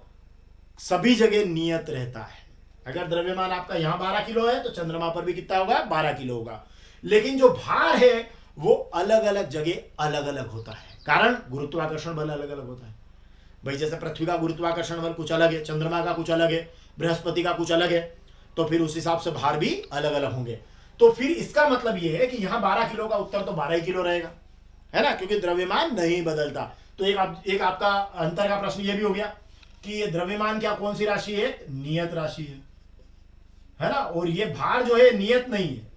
सभी जगह नियत रहता है। अगर द्रव्यमान आपका यहां 12 किलो है तो चंद्रमा पर भी कितना होगा? 12 किलो होगा। लेकिन जो भार है वो अलग अलग जगह अलग अलग होता है, कारण गुरुत्वाकर्षण बल अलग अलग होता है। भाई जैसे पृथ्वी का गुरुत्वाकर्षण बल कुछ अलग है, चंद्रमा का कुछ अलग है, बृहस्पति का कुछ अलग है, तो फिर उस हिसाब से भार भी अलग अलग होंगे। तो फिर इसका मतलब यह है कि यहां 12 किलो का उत्तर तो 12 ही किलो रहेगा, है ना, क्योंकि द्रव्यमान नहीं बदलता। तो एक आपका अंतर का प्रश्न यह भी हो गया कि ये द्रव्यमान क्या कौन सी राशि है? नियत राशि है ना, और ये भार जो है नियत नहीं है।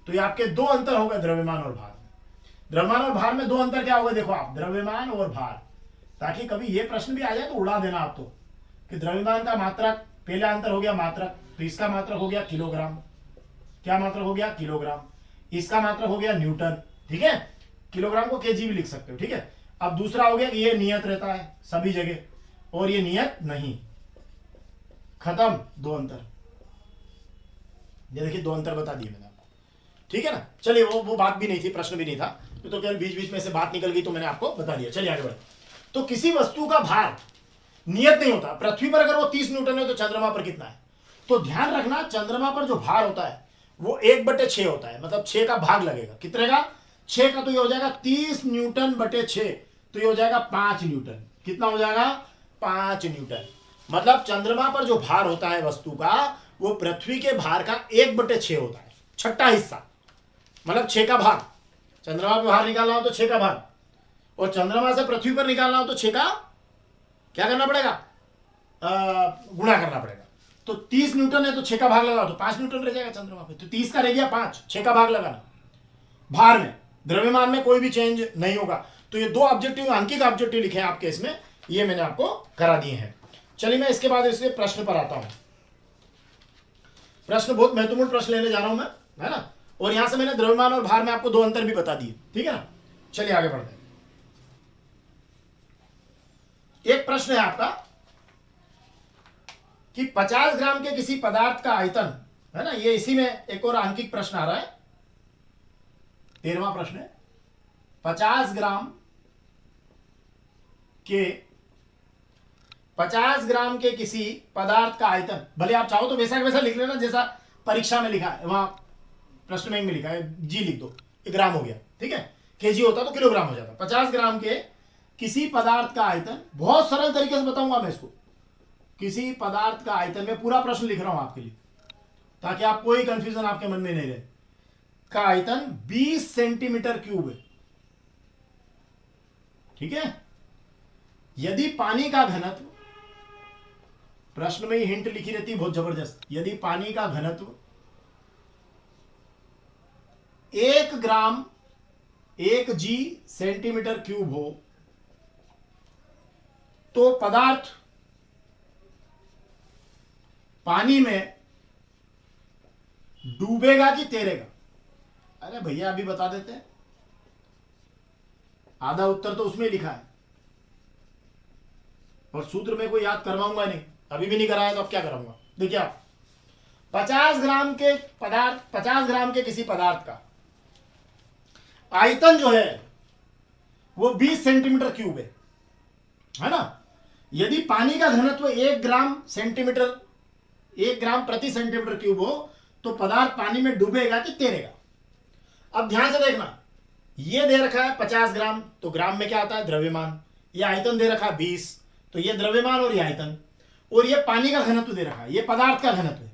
तो ये आपके दो अंतर हो गए द्रव्यमान और भार। द्रव्यमान और भार में दो अंतर क्या होगा? देखो आप, द्रव्यमान और भार, ताकि कभी ये प्रश्न भी आ जाए तो उड़ा देना आप तो, कि द्रव्यमान का मात्रक, पहला अंतर हो गया मात्रक, तो इसका मात्रक हो गया किलोग्राम। क्या मात्रक हो गया? किलोग्राम। इसका मात्रक हो गया न्यूटन, ठीक है, किलोग्राम को केजी भी लिख सकते हो, ठीक है। अब दूसरा हो गया कि ये नियत रहता है सभी जगह और ये नियत नहीं, खत्म, दो अंतर। ये देखिए दो अंतर बता दिए मैंने आपको, ठीक है ना। चलिए वो बात भी नहीं थी, प्रश्न भी नहीं था, तो केवल बीच बीच में से बात निकल गई तो मैंने आपको बता दिया। चलिए आगे बढ़े। तो किसी वस्तु का भार नियत नहीं होता। पृथ्वी पर अगर वो 30 न्यूटन है तो चंद्रमा पर कितना है? तो ध्यान रखना, चंद्रमा पर जो भार होता है वो 1/6 होता है, मतलब 6 का भाग लगेगा। कितने का? 6 का। तो ये हो जाएगा 30 न्यूटन बटे 6, तो ये हो जाएगा 5 न्यूटन। कितना हो जाएगा? 5 न्यूटन। मतलब चंद्रमा पर जो भार होता है वस्तु का वो पृथ्वी के भार का 1/6 होता है, छठा हिस्सा, मतलब 6 का भाग। चंद्रमा पर भार निकालना हो तो 6 का भाग, और चंद्रमा से पृथ्वी पर निकालना हो तो 6 का क्या करना पड़ेगा? गुणा करना पड़ेगा। तो 30 न्यूटन है तो 6 का भाग लगाओ तो 5 न्यूटन रह जाएगा चंद्रमा पे। तो 30 का रह गया 5, 6 का भाग लगाना। भार में, द्रव्यमान में कोई भी चेंज नहीं होगा। तो ये दो ऑब्जेक्टिव, अंकित ऑब्जेक्टिव लिखे हैं आपके इसमें, ये मैंने आपको करा दिए हैं। चलिए मैं इसके बाद इसके प्रश्न पर आता हूं। प्रश्न बहुत महत्वपूर्ण प्रश्न लेने जा रहा हूं मैं, है ना, और यहां से मैंने द्रव्यमान और भार में आपको दो अंतर भी बता दिए, ठीक है ना। चलिए आगे बढ़ते हैं। एक प्रश्न है आपका कि 50 ग्राम के किसी पदार्थ का आयतन, है ना, ये इसी में एक और आंकिक प्रश्न आ रहा है, 13वां प्रश्न है। 50 ग्राम के किसी पदार्थ का आयतन, भले आप चाहो तो वैसा वैसा लिख लेना जैसा परीक्षा में लिखा है, वहां प्रश्न में लिखा है, जी लिख दो, ग्राम हो गया, ठीक है, केजी होता तो किलोग्राम हो जाता। 50 ग्राम के किसी पदार्थ का आयतन, बहुत सरल तरीके से बताऊंगा मैं इसको, किसी पदार्थ का आयतन, मैं पूरा प्रश्न लिख रहा हूं आपके लिए ताकि आप कोई कंफ्यूजन आपके मन में नहीं रहे, का आयतन 20 सेंटीमीटर क्यूब है, ठीक है। यदि पानी का घनत्व, प्रश्न में ही हिंट लिखी रहती है बहुत जबरदस्त, यदि पानी का घनत्व 1 ग्राम 1 जी सेंटीमीटर क्यूब हो तो पदार्थ पानी में डूबेगा कि तैरेगा? अरे भैया अभी बता देते हैं, आधा उत्तर तो उसमें लिखा है, और सूत्र में कोई याद करवाऊंगा नहीं, अभी भी नहीं कराया तो अब क्या कराऊंगा। देखिए आप, 50 ग्राम के पदार्थ, 50 ग्राम के किसी पदार्थ का आयतन जो है वो 20 सेंटीमीटर क्यूब है ना। यदि पानी का घनत्व 1 ग्राम प्रति सेंटीमीटर क्यूब हो तो पदार्थ पानी में डूबेगा कि तैरेगा? अब ध्यान से देखना, ये दे रखा है 50 ग्राम, तो ग्राम में क्या आता है? द्रव्यमान। ये आयतन दे रखा है 20, तो ये द्रव्यमान और ये आयतन, और ये पानी का घनत्व दे रखा है, ये पदार्थ का घनत्व है।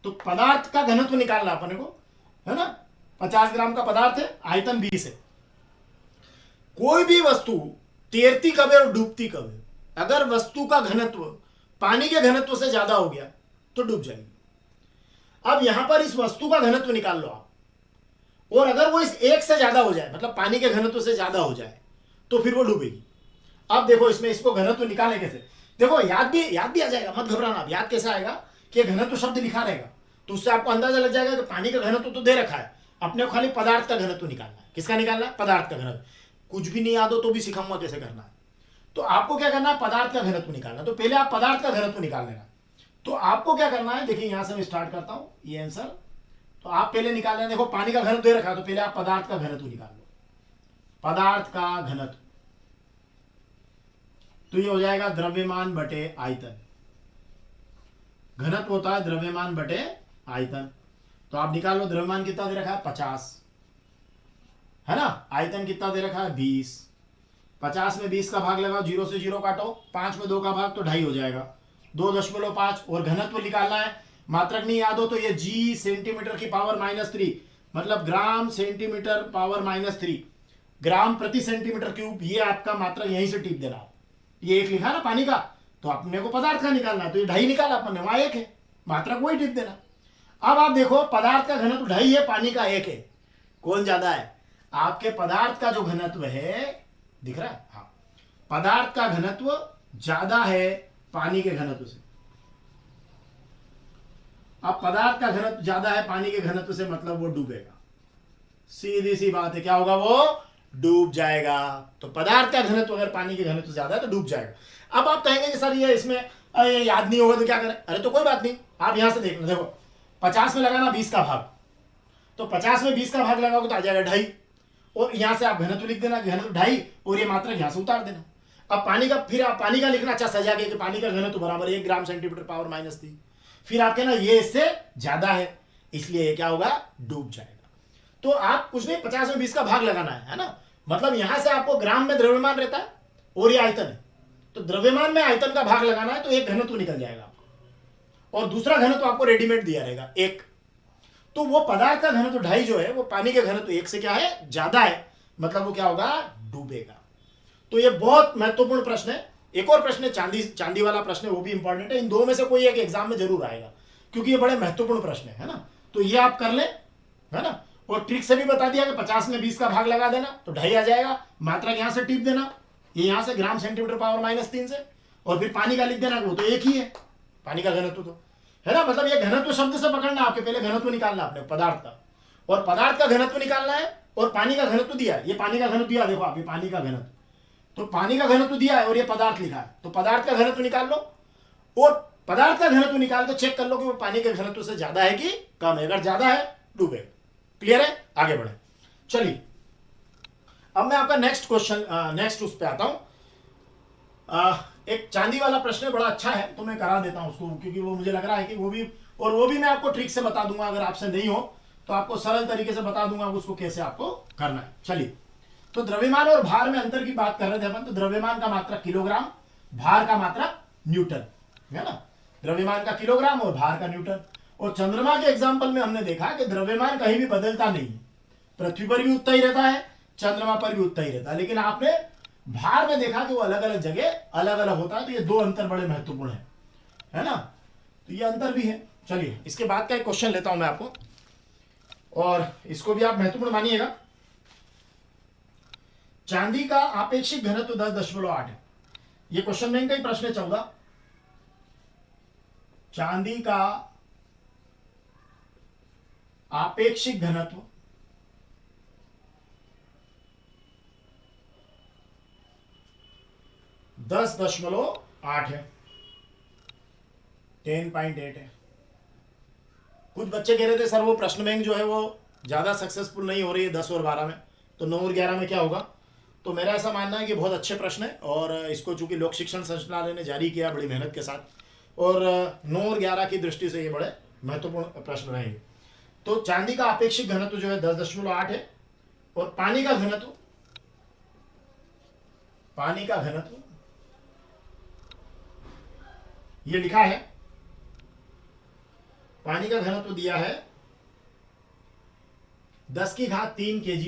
तो पदार्थ का घनत्व निकालना अपने को, है ना, 50 ग्राम का पदार्थ है, आयतन 20 है। कोई भी वस्तु तैरती कब है और डूबती कब है? अगर वस्तु का घनत्व पानी के घनत्व से ज्यादा हो गया तो डूब जाएगी। अब यहां पर इस वस्तु का घनत्व निकाल लो आप, और अगर वो इस एक से ज्यादा हो जाए, मतलब पानी के घनत्व से ज्यादा हो जाए, तो फिर वो डूबेगी। अब देखो इसमें इसको घनत्व निकालें कैसे? देखो याद भी आ जाएगा, मत घबराना। अब याद कैसे आएगा कि घनत्व शब्द लिखा रहेगा, तो उससे आपको अंदाजा लग जाएगा कि पानी का घनत्व तो दे रखा है, अपने को खाली पदार्थ का घनत्व निकालना है। किसका निकालना है? पदार्थ का घनत्व। कुछ भी नहीं याद हो तो भी सिखाऊंगा कैसे करना है। तो आपको क्या करना है? पदार्थ का घनत्व निकालना। तो पहले आप पदार्थ का घनत्व निकाल लेना। तो आपको क्या करना है, देखिए यहां से मैं स्टार्ट करता हूं ये आंसर। तो आप पहले निकाल लेना। देखो पानी का घनत्व दे रखा है, तो पहले आप पदार्थ का घनत्व निकाल लो। पदार्थ का घनत्व तो ये हो जाएगा द्रव्यमान बटे आयतन। घनत्व होता है द्रव्यमान बटे आयतन। तो आप निकाल लो, द्रव्यमान कितना दे रखा है? 50 है ना। आयतन कितना दे रखा है? 20। 50 में 20 का भाग लगाओ, 0 से 0 काटो, 5 में 2 का भाग तो 2.5 हो जाएगा, 2.5। और घनत्व निकालना है, मात्रक नहीं याद हो तो ये जी सेंटीमीटर की पावर -3, मतलब ग्राम सेंटीमीटर पावर -3, ग्राम प्रति सेंटीमीटर क्यूब। ये आपका मात्रक यहीं से टिप देना। ये एक लिखा ना पानी का, तो अपने को पदार्थ का निकालना, तो ये 2.5 निकाला अपने, वहां 1 है, मात्रक वही टिप देना। अब आप देखो पदार्थ का घनत्व 2.5 है, पानी का 1 है, कौन ज्यादा है? आपके पदार्थ का जो घनत्व है, दिख रहा है? हाँ, पदार्थ का घनत्व ज्यादा है पानी के घनत्व से। अब पदार्थ का घनत्व ज्यादा है पानी के घनत्व से, मतलब वो डूबेगा। सीधी सी बात है, क्या होगा? वो डूब जाएगा। तो पदार्थ का घनत्व अगर पानी के घनत्व ज्यादा है तो डूब जाएगा। अब आप कहेंगे कि सर ये इसमें याद नहीं होगा तो क्या करें? अरे तो कोई बात नहीं, आप यहां से देखना। देखो 50 में लगाना 20 का भाग, तो 50 में 20 का भाग लगाओगे तो आ जाएगा 2.5, और यहां से आप घनत्व लिख देना, घनत्व 2.5, और ये मात्रक यहां से उतार देना। अब पानी का, फिर आप पानी का लिखना अच्छा सजा के कि पानी का घनत्व बराबर 1 ग्राम सेंटीमीटर पावर -3। फिर आप कहना ये इससे ज्यादा है, इसलिए ये क्या होगा? डूब जाएगा। तो आप कुछ नहीं, 50 में 20 का भाग लगाना है ना। मतलब यहां से आपको ग्राम में द्रव्यमान रहता है और ये आयतन है, तो द्रव्यमान में आयतन का भाग लगाना है, तो एक घनत्व निकल जाएगा आपको, और दूसरा घनत्व आपको रेडीमेड दिया रहेगा 1। तो वो पदार्थ का घनत्व 2.5 जो है, वो पानी के घनत्व 1 से क्या है? ज्यादा है, मतलब वो क्या होगा? डूबेगा। तो ये बहुत महत्वपूर्ण प्रश्न है। एक और प्रश्न है चांदी वाला प्रश्न है, वो भी इंपॉर्टेंट है। इन दो में से कोई एक एग्जाम में जरूर आएगा, क्योंकि ये बड़े महत्वपूर्ण प्रश्न है ना। तो ये आप कर लें, है ना। और ट्रिक से भी बता दिया कि 50 में 20 का भाग लगा देना तो 2.5 आ जाएगा, मात्रक यहां से टिप देना, ये यहां से ग्राम सेंटीमीटर पावर -3 से, और फिर पानी का लिख देना, वो तो एक ही है, पानी का घनत्व तो है ना। मतलब ये घनत्व शब्द से पकड़ना, आपके पहले घनत्व निकालना आपने पदार्थ का, और पदार्थ का घनत्व निकालना है, और पानी का घनत्व दिया है, ये पानी का घनत्व दिया, देखो आप, ये पानी का घनत्व, तो पानी का घनत्व दिया है और ये पदार्थ लिखा है, तो पदार्थ का घनत्व निकाल लो, और पदार्थ का घनत्व निकाल के चेक कर लो कि वो पानी के घनत्व से ज्यादा है कि कम है। अगर ज्यादा है डूबेगा। क्लियर है? आगे बढ़े। चलिए अब मैं आपका नेक्स्ट क्वेश्चन, नेक्स्ट उस पे आता हूं। एक चांदी वाला प्रश्न बड़ा अच्छा है, तो मैं करा देता हूं उसको, क्योंकि वो मुझे लग रहा है कि वो भी मैं आपको ट्रिक से बता दूंगा। अगर आपसे नहीं हो तो आपको सरल तरीके से बता दूंगा उसको कैसे आपको करना है। चलिए, तो द्रव्यमान और भार में अंतर की बात कर रहे थे अपन। तो द्रव्यमान का मात्रक किलोग्राम, भार का मात्रक न्यूटन, है ना। द्रव्यमान का किलोग्राम और भार का न्यूटन। और चंद्रमा के एग्जाम्पल में हमने देखा कि द्रव्यमान कहीं भी बदलता नहीं है, पृथ्वी पर भी उतना ही रहता है, चंद्रमा पर भी उतना ही रहता है, लेकिन आपने भार में देखा कि वो अलग अलग जगह अलग अलग होता है। तो ये दो अंतर बड़े महत्वपूर्ण है ना। तो ये अंतर भी है। चलिए इसके बाद का एक क्वेश्चन लेता हूं मैं आपको, और इसको भी आप महत्वपूर्ण मानिएगा। चांदी का आपेक्षिक घनत्व 10.8 है। ये क्वेश्चन बैंक का ही प्रश्न है 14। चांदी का आपेक्षिक घनत्व 10.8 है, 10.8 है। कुछ बच्चे कह रहे थे सर वो प्रश्न बैंक जो है वो ज्यादा सक्सेसफुल नहीं हो रही है 10 और 12 में, तो 9 और 11 में क्या होगा। तो मेरा ऐसा मानना है कि बहुत अच्छे प्रश्न है, और इसको चूंकि लोक शिक्षण संचालनालय ने जारी किया बड़ी मेहनत के साथ, और 9 और 11 की दृष्टि से ये बड़े महत्वपूर्ण प्रश्न रहेंगे। तो चांदी का आपेक्षिक घनत्व जो है 10.8 है, और पानी का घनत्व ये लिखा है, पानी का घनत्व दिया है 10⁻³ kg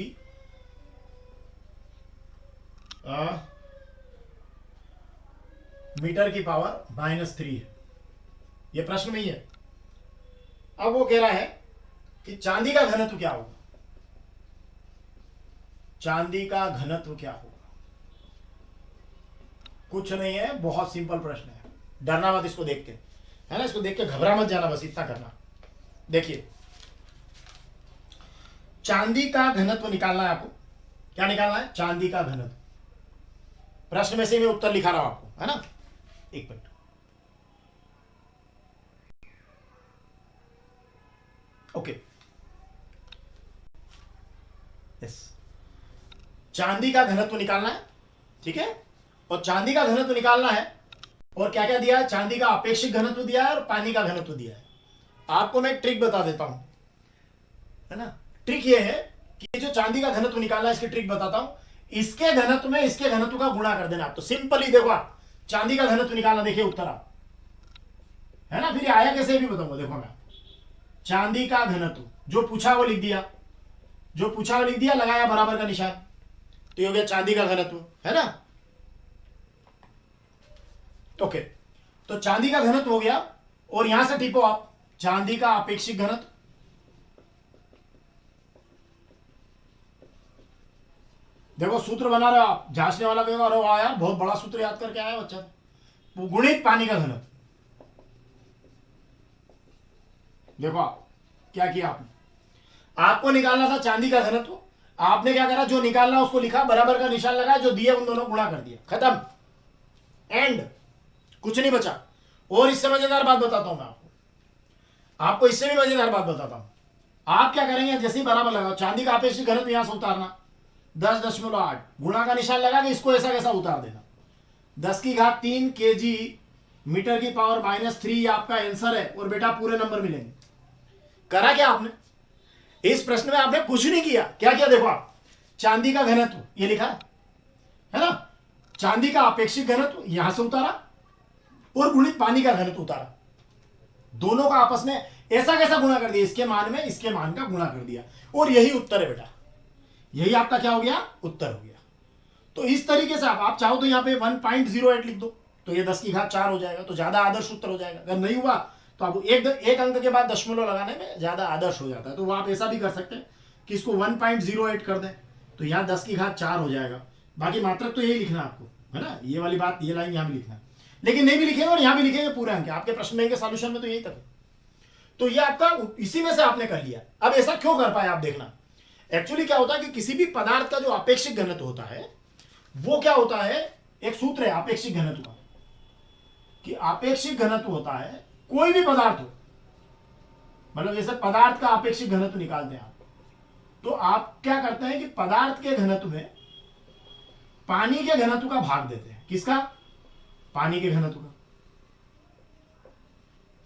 मीटर की पावर -3 है। ये प्रश्न में ही है। अब वो कह रहा है कि चांदी का घनत्व क्या होगा, चांदी का घनत्व क्या होगा। कुछ नहीं है, बहुत सिंपल प्रश्न है, डरना मत इसको देख के, है ना, इसको देख के घबरा मत जाना, बस इतना करना। देखिए, चांदी का घनत्व निकालना है आपको। क्या निकालना है? चांदी का घनत्व। प्रश्न में से मैं उत्तर लिखा रहा हूं आपको, है ना। एक मिनट, ओके, यस, चांदी का घनत्व निकालना है, ठीक है। और चांदी का घनत्व निकालना है, और क्या क्या दिया है? चांदी का आपेक्षिक घनत्व दिया है और पानी का घनत्व दिया है। आपको मैं एक ट्रिक बता देता हूं, है ना। ट्रिक ये है कि जो चांदी का घनत्व निकालना है, इसकी ट्रिक बताता हूं। इसके घनत्व में इसके घनत्व का गुणा कर देना। आप तो सिंपली देखो, आप चांदी का घनत्व निकालना, देखिए उत्तर आप, है ना। फिर आया कैसे भी बताऊंगा। देखो मैं, चांदी का घनत्व जो पूछा वो लिख दिया, जो पूछा वो लिख दिया, लगाया बराबर का निशान, तो ये हो गया चांदी का घनत्व, है ना। ओके, तो चांदी का घनत्व हो गया, और यहां से टिपो आप चांदी का आपेक्षिक घनत्व। देखो सूत्र बना रहे हो आप, जांचने वाला कहेगा अरे वाह यार बहुत बड़ा सूत्र याद करके आया बच्चा, वो गुणित पानी का घनत्व। देखो आप क्या किया आपने, आपको निकालना था चांदी का घनत्व, आपने क्या करा, जो निकालना उसको लिखा, बराबर का निशान लगाया, जो दिया उन दोनों गुणा कर दिया, खत्म, एंड, कुछ नहीं बचा। और इससे मजेदार बात बताता हूं मैं आपको इससे भी मजेदार बात बताता हूं। आप क्या करेंगे, जैसे ही बराबर लगाओ, चांदी का आपेक्षिक घनत्व यहां से उतारना 10.8, गुणा का निशान लगा के इसको ऐसा कैसा उतार देना। 10⁻³ kg मीटर की पावर -3 आपका आंसर है, और बेटा पूरे नंबर मिलेंगे। करा क्या आपने इस प्रश्न में? आपने कुछ नहीं किया। क्या किया? देखो आप, चांदी का घनत्व ये लिखा है ना, चांदी का आपेक्षिक घनत्व यहां से उतारा, और गुणित पानी का घनत्व उतारा, दोनों का आपस में ऐसा कैसा गुणा कर दिया, इसके मान में इसके मान का गुणा कर दिया, और यही उत्तर है बेटा, यही आपका क्या हो गया? उत्तर हो गया। तो इस तरीके से आप चाहो तो यहां पे 1.08 लिख दो, तो ये 10⁻4 हो जाएगा, तो ज्यादा आदर्श उत्तर हो जाएगा। अगर नहीं हुआ तो आपको एक अंक के बाद दशमलव लगाने में ज्यादा आदर्श हो जाता है, तो वो आप ऐसा भी कर सकते हैं कि इसको 1.08 कर दें, तो यहाँ 10⁻4 हो जाएगा। बाकी मात्रक तो यही लिखना है आपको, है ना, ये वाली बात, ये लाइन यहाँ भी लिखना है। लेकिन नहीं भी लिखेंगे और यहाँ भी लिखेंगे पूरे अंक, आपके प्रश्न में सॉल्यूशन में तो यही तक है। तो ये आपका इसी में से आपने कर लिया। अब ऐसा क्यों कर पाए आप देखना। एक्चुअली क्या होता है कि किसी भी पदार्थ का जो आपेक्षिक घनत्व होता है, वो क्या होता है, एक सूत्र है आपेक्षिक घनत्व का, कि आपेक्षिक घनत्व होता है कोई भी पदार्थ हो, मतलब जैसे पदार्थ का आपेक्षिक घनत्व निकालते हैं आप, तो आप क्या करते हैं कि पदार्थ के घनत्व में पानी के घनत्व का भाग देते हैं। किसका? पानी के घनत्व का।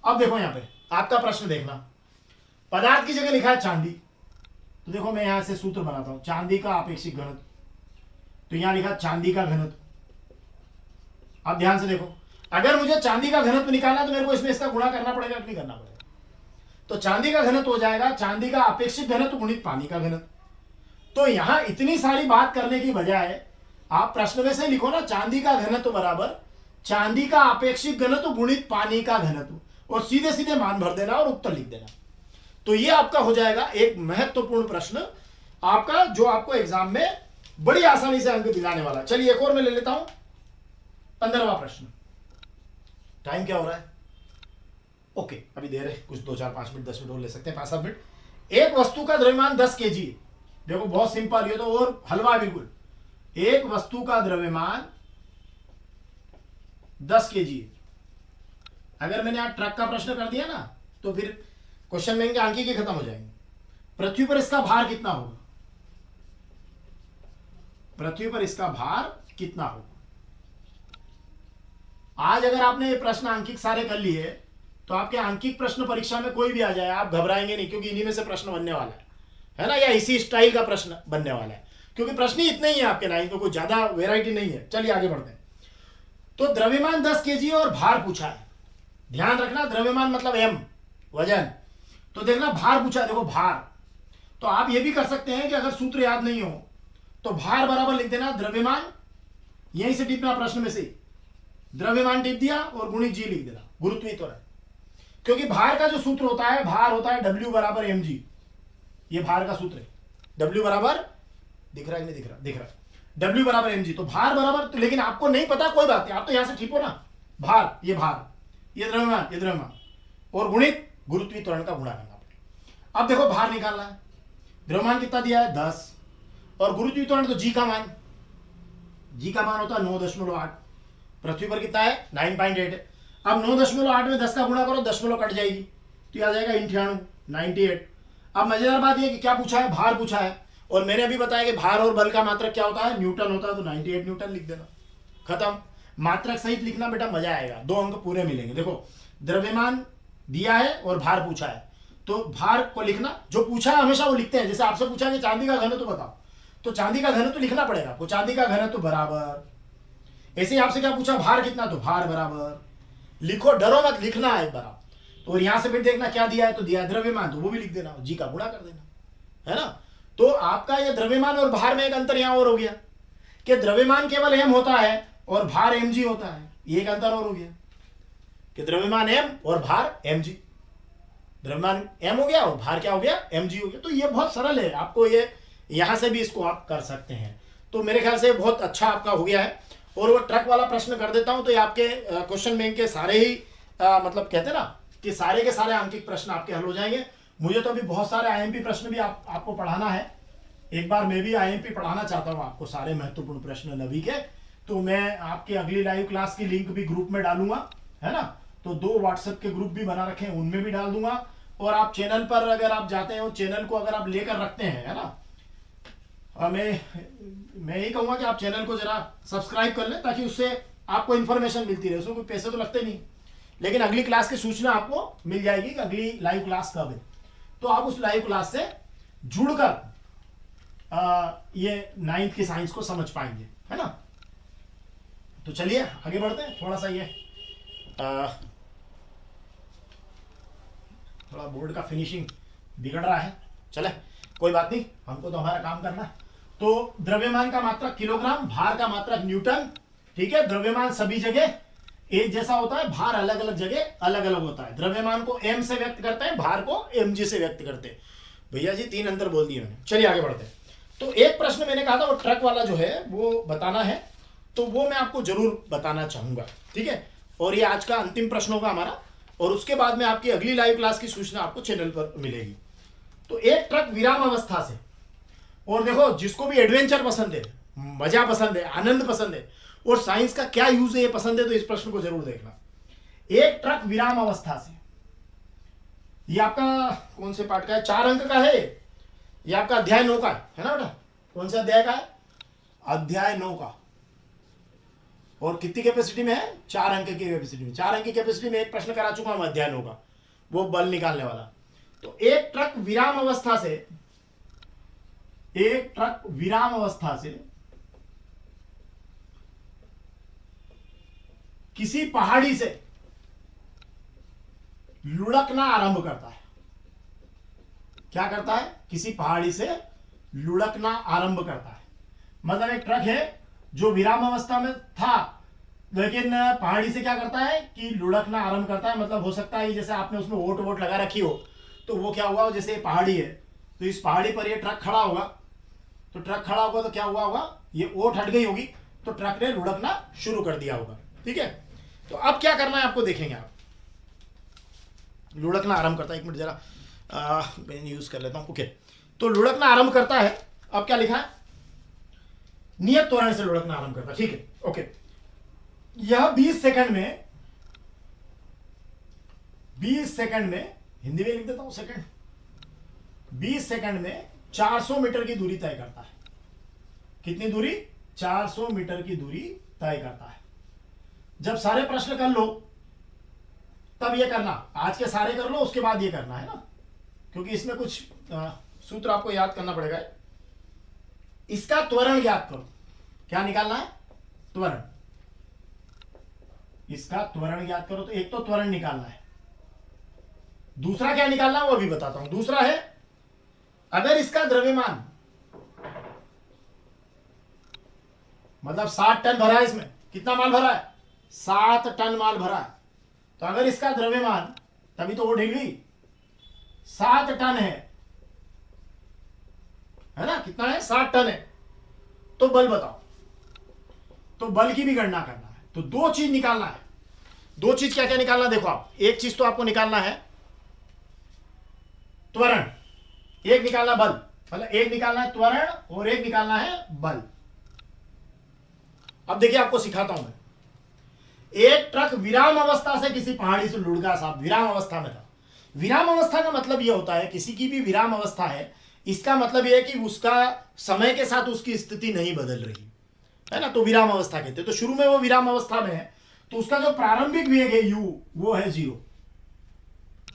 अब देखो यहां पे आपका प्रश्न देखना, पदार्थ की जगह लिखा है चांदी, तो देखो मैं यहां से सूत्र बनाता हूं, चांदी का आपेक्षिक घनत्व, तो यहां लिखा चांदी का घनत्व। अब ध्यान से देखो, अगर मुझे चांदी का घनत्व निकालना तो मेरे को इसमें इसका गुणा करना पड़ेगा कि नहीं करना पड़ेगा? तो चांदी का घनत्व हो जाएगा चांदी का आपेक्षिक घनत्व गुणित पानी का घनत्व। तो यहां इतनी सारी बात करने की बजाय आप प्रश्न में से लिखो ना, चांदी का घनत्व बराबर चांदी का आपेक्षिक घनत्व गुणित पानी का घनत्व, और सीधे सीधे मान भर देना और उत्तर लिख देना। तो ये आपका हो जाएगा एक महत्वपूर्ण प्रश्न आपका, जो आपको एग्जाम में बड़ी आसानी से अंक दिलाने वाला। चलिए एक और मैं ले लेता हूं, 15वां प्रश्न। टाइम क्या हो रहा है? ओके, अभी देर है, कुछ 2 4 5 मिनट 10 मिनट और ले सकते हैं, 5 7 मिनट। एक वस्तु का द्रव्यमान 10 kg, देखो बहुत सिंपल, ये तो और हलवा बिल्कुल। एक वस्तु का द्रव्यमान 10 kg, अगर मैंने आज ट्रक का प्रश्न कर दिया ना, तो फिर क्वेश्चन बैंक के अंक ही खत्म हो जाएंगे। पृथ्वी पर इसका भार कितना होगा? पृथ्वी पर इसका भार कितना होगा? आज अगर आपने ये प्रश्न अंकित सारे कर लिए, तो आपके अंकित प्रश्न परीक्षा में कोई भी आ जाए, आप घबराएंगे नहीं, क्योंकि इन्हीं में से प्रश्न बनने वाला है ना, या इसी स्टाइल का प्रश्न बनने वाला है, क्योंकि प्रश्न ही इतने ही है आपके लाइन में, कोई ज्यादा वेराइटी नहीं है। चलिए आगे बढ़ते हैं। तो द्रव्यमान 10 kg और भार पूछा है, ध्यान रखना, द्रव्यमान मतलब m, वजन। तो देखना भार पूछा है, देखो भार, तो आप ये भी कर सकते हैं कि अगर सूत्र याद नहीं हो तो भार बराबर लिख देना द्रव्यमान, यहीं से टिपना प्रश्न में से, द्रव्यमान टिप दिया और गुणित जी लिख देना, गुरुत्वीय त्वरण। क्योंकि भार का जो सूत्र होता है, भार होता है W बराबर mg, ये भार का सूत्र है। W बराबर दिख रहा है नहीं दिख रहा? दिख रहा है। W बराबर mg, तो भार बराबर, तो लेकिन आपको नहीं पता कोई बात नहीं, आप तो यहां से ठीको ना, भार, ये द्रव्यमान, ये द्रव्यमान, और गुणित गुरुत्वीय त्वरण का गुणा करना पड़ेगा। अब देखो भार निकालना है, द्रव्यमान कितना दिया है 10, और गुरुत्वीय त्वरण तो जी का मान, जी का मान होता है 9.8, पृथ्वी पर कितना है 9.8 है। अब 9.8 में 10 का गुणा करो, दशमलव कट जाएगी तो यह आ जाएगा 98। अब मजेदार बात यह कि क्या पूछा है, भार पूछा है, और मैंने अभी बताया कि भार और बल का मात्रक क्या होता है, न्यूटन होता है, तो 98 न्यूटन लिख देना, खत्म। मात्रक सहित लिखना बेटा, मजा आएगा, 2 अंक पूरे मिलेंगे। देखो द्रव्यमान दिया है और भार पूछा है, तो भार को लिखना, जो पूछा है हमेशा वो लिखते हैं। जैसे आपसे पूछा कि चांदी का घनत्व बताओ, तो चांदी का घनत्व लिखना पड़ेगा, तो चांदी का घनत्व बराबर। ऐसे ही आपसे क्या पूछा, भार कितना, तो भार बराबर लिखो, डरो मत, लिखना है एक बार। तो यहां से फिर देखना क्या दिया है, तो दिया द्रव्यमान, तो वो भी लिख देना, जी का गुणा कर देना, है ना। तो आपका ये द्रव्यमान और भार में एक अंतर यहां और हो गया कि द्रव्यमान केवल m होता है और भार mg होता है, ये एक अंतर और हो गया कि द्रव्यमान m और भार mg, द्रव्यमान m हो गया और भार क्या हो गया, mg हो गया। तो ये बहुत सरल है, आपको ये यहां से भी इसको आप कर सकते हैं। तो मेरे ख्याल से बहुत अच्छा आपका हो गया है। और वो ट्रक वाला प्रश्न कर देता हूं, तो ये आपके क्वेश्चन बैंक के सारे ही मतलब कहते हैं ना कि सारे के सारे आंकिक प्रश्न आपके हल हो जाएंगे। मुझे तो अभी बहुत सारे आईएमपी प्रश्न भी आपको पढ़ाना है। एक बार मैं भी आईएमपी पढ़ाना चाहता हूं आपको, सारे महत्वपूर्ण प्रश्न नवी के। तो मैं आपकी अगली लाइव क्लास की लिंक भी ग्रुप में डालूंगा, है ना। तो 2 व्हाट्सएप के ग्रुप भी बना रखे हैं, उनमें भी डाल दूंगा। और आप चैनल पर अगर आप जाते हैं, चैनल को अगर आप लेकर रखते हैं, है ना, मैं यही कहूंगा कि आप चैनल को जरा सब्सक्राइब कर लें, ताकि उससे आपको इन्फॉर्मेशन मिलती रहे। उसमें कोई पैसे तो लगते नहीं, लेकिन अगली क्लास की सूचना आपको मिल जाएगी कि अगली लाइव क्लास कब है। तो आप उस लाइव क्लास से जुड़कर ये 9th की साइंस को समझ पाएंगे, है ना। तो चलिए आगे बढ़ते हैं। थोड़ा सा ये थोड़ा बोर्ड का फिनिशिंग बिगड़ रहा है, चले कोई बात नहीं, हमको तो हमारा काम करना है। तो द्रव्यमान का मात्रक किलोग्राम, भार का मात्रक न्यूटन, ठीक है। द्रव्यमान सभी जगह एक जैसा होता है, भार अलग अलग जगह अलग अलग होता है। द्रव्यमान को m से व्यक्त करते हैं, भार को mg से व्यक्त करते हैं। भैया जी 3 अंतर बोल दिए मैंने। चलिए आगे बढ़ते हैं। तो एक प्रश्न मैंने कहा था वो ट्रक वाला जो है वो बताना है, तो वो मैं आपको जरूर बताना चाहूंगा, ठीक है। और ये आज का अंतिम प्रश्न होगा हमारा, और उसके बाद में आपकी अगली लाइव क्लास की सूचना आपको चैनल पर मिलेगी। तो एक ट्रक विराम अवस्था से, और देखो जिसको भी एडवेंचर पसंद है, मजा पसंद है, आनंद पसंद है, और साइंस का क्या यूज है ये पसंद है, तो इस प्रश्न को जरूर देखना। एक ट्रक विराम अवस्था से, ये आपका कौन से पाठ का है, 4 अंक का है, ये आपका अध्याय 9 का है ना बेटा। कौन सा अध्याय का है, अध्याय 9 का। और कितनी कैपेसिटी में है, 4 अंक की कैपेसिटी में। 4 अंक की कैपेसिटी में एक प्रश्न करा चुका हूं अध्याय 9 का, वो बल निकालने वाला। तो एक ट्रक विराम अवस्था से, एक ट्रक विराम अवस्था से किसी पहाड़ी से लुढ़कना आरंभ करता है। क्या करता है, किसी पहाड़ी से लुढ़कना आरंभ करता है। मतलब एक ट्रक है जो विराम अवस्था में था, लेकिन पहाड़ी से क्या करता है कि लुढ़कना आरंभ करता है। मतलब हो सकता है जैसे आपने उसमें ओट वोट लगा रखी हो, तो वो क्या हुआ, जैसे पहाड़ी है तो इस पहाड़ी पर ये ट्रक खड़ा होगा, तो ट्रक खड़ा होगा तो क्या हुआ होगा, ये ओट हट गई होगी, तो ट्रक ने लुढ़कना शुरू कर दिया होगा, ठीक है। तो अब क्या करना है आपको देखेंगे आप। लुढ़कना आरंभ करता है, एक मिनट जरा पेन यूज कर लेता हूं, ओके। तो लुढ़कना आरंभ करता है, अब क्या लिखा है, नियत त्वरण से लुढ़कना आरंभ करता है, ठीक है, ओके। यह 20 सेकंड में हिंदी में लिख देता हूं सेकंड, 20 सेकंड में 400 मीटर की दूरी तय करता है। कितनी दूरी, 400 मीटर की दूरी तय करता है। जब सारे प्रश्न कर लो तब ये करना, आज के सारे कर लो उसके बाद ये करना है ना, क्योंकि इसमें कुछ सूत्र आपको याद करना पड़ेगा। इसका त्वरण ज्ञात करो, क्या निकालना है, त्वरण। इसका त्वरण ज्ञात करो, तो एक तो त्वरण निकालना है, दूसरा क्या निकालना है वो भी बताता हूं। दूसरा है अगर इसका द्रव्यमान मतलब 60 टन भरा है, इसमें कितना माल भरा है, 7 टन माल भरा है, तो अगर इसका द्रव्यमान, तभी तो वो ढील गई, 7 टन है ना, कितना है, 7 टन है, तो बल बताओ। तो बल की भी गणना करना है, तो दो चीज निकालना है। दो चीज क्या क्या निकालना, देखो आप, एक चीज तो आपको निकालना है त्वरण, एक निकालना बल, मतलब एक निकालना है त्वरण और एक निकालना है बल। अब देखिए आपको सिखाता हूं मैं। एक ट्रक विराम अवस्था से किसी पहाड़ी से लुढ़का, साहब विराम अवस्था में था। विराम अवस्था का मतलब यह होता है, किसी की भी विराम अवस्था है, इसका मतलब यह है कि उसका समय के साथ उसकी स्थिति नहीं बदल रही है ना, तो विराम अवस्था कहते हैं। तो शुरू में वो विराम अवस्था में है, तो उसका जो प्रारंभिक वेग है u, वो है 0।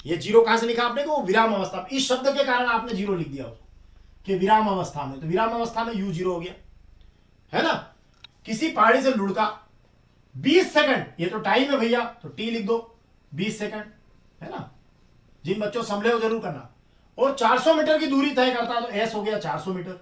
ये 0 कहां से लिखा आपने, वो विराम अवस्था, इस शब्द के कारण आपने 0 लिख दिया उसको कि विराम अवस्था में, तो विराम अवस्था में u 0 हो गया, है ना। किसी पहाड़ी से लुढ़का 20 सेकंड, ये तो टाइम है भैया, तो t लिख दो, 20 सेकंड, है ना। जिन बच्चों समझे हो जरूर करना। और 400 मीटर की दूरी तय करता, तो s हो गया 400 मीटर,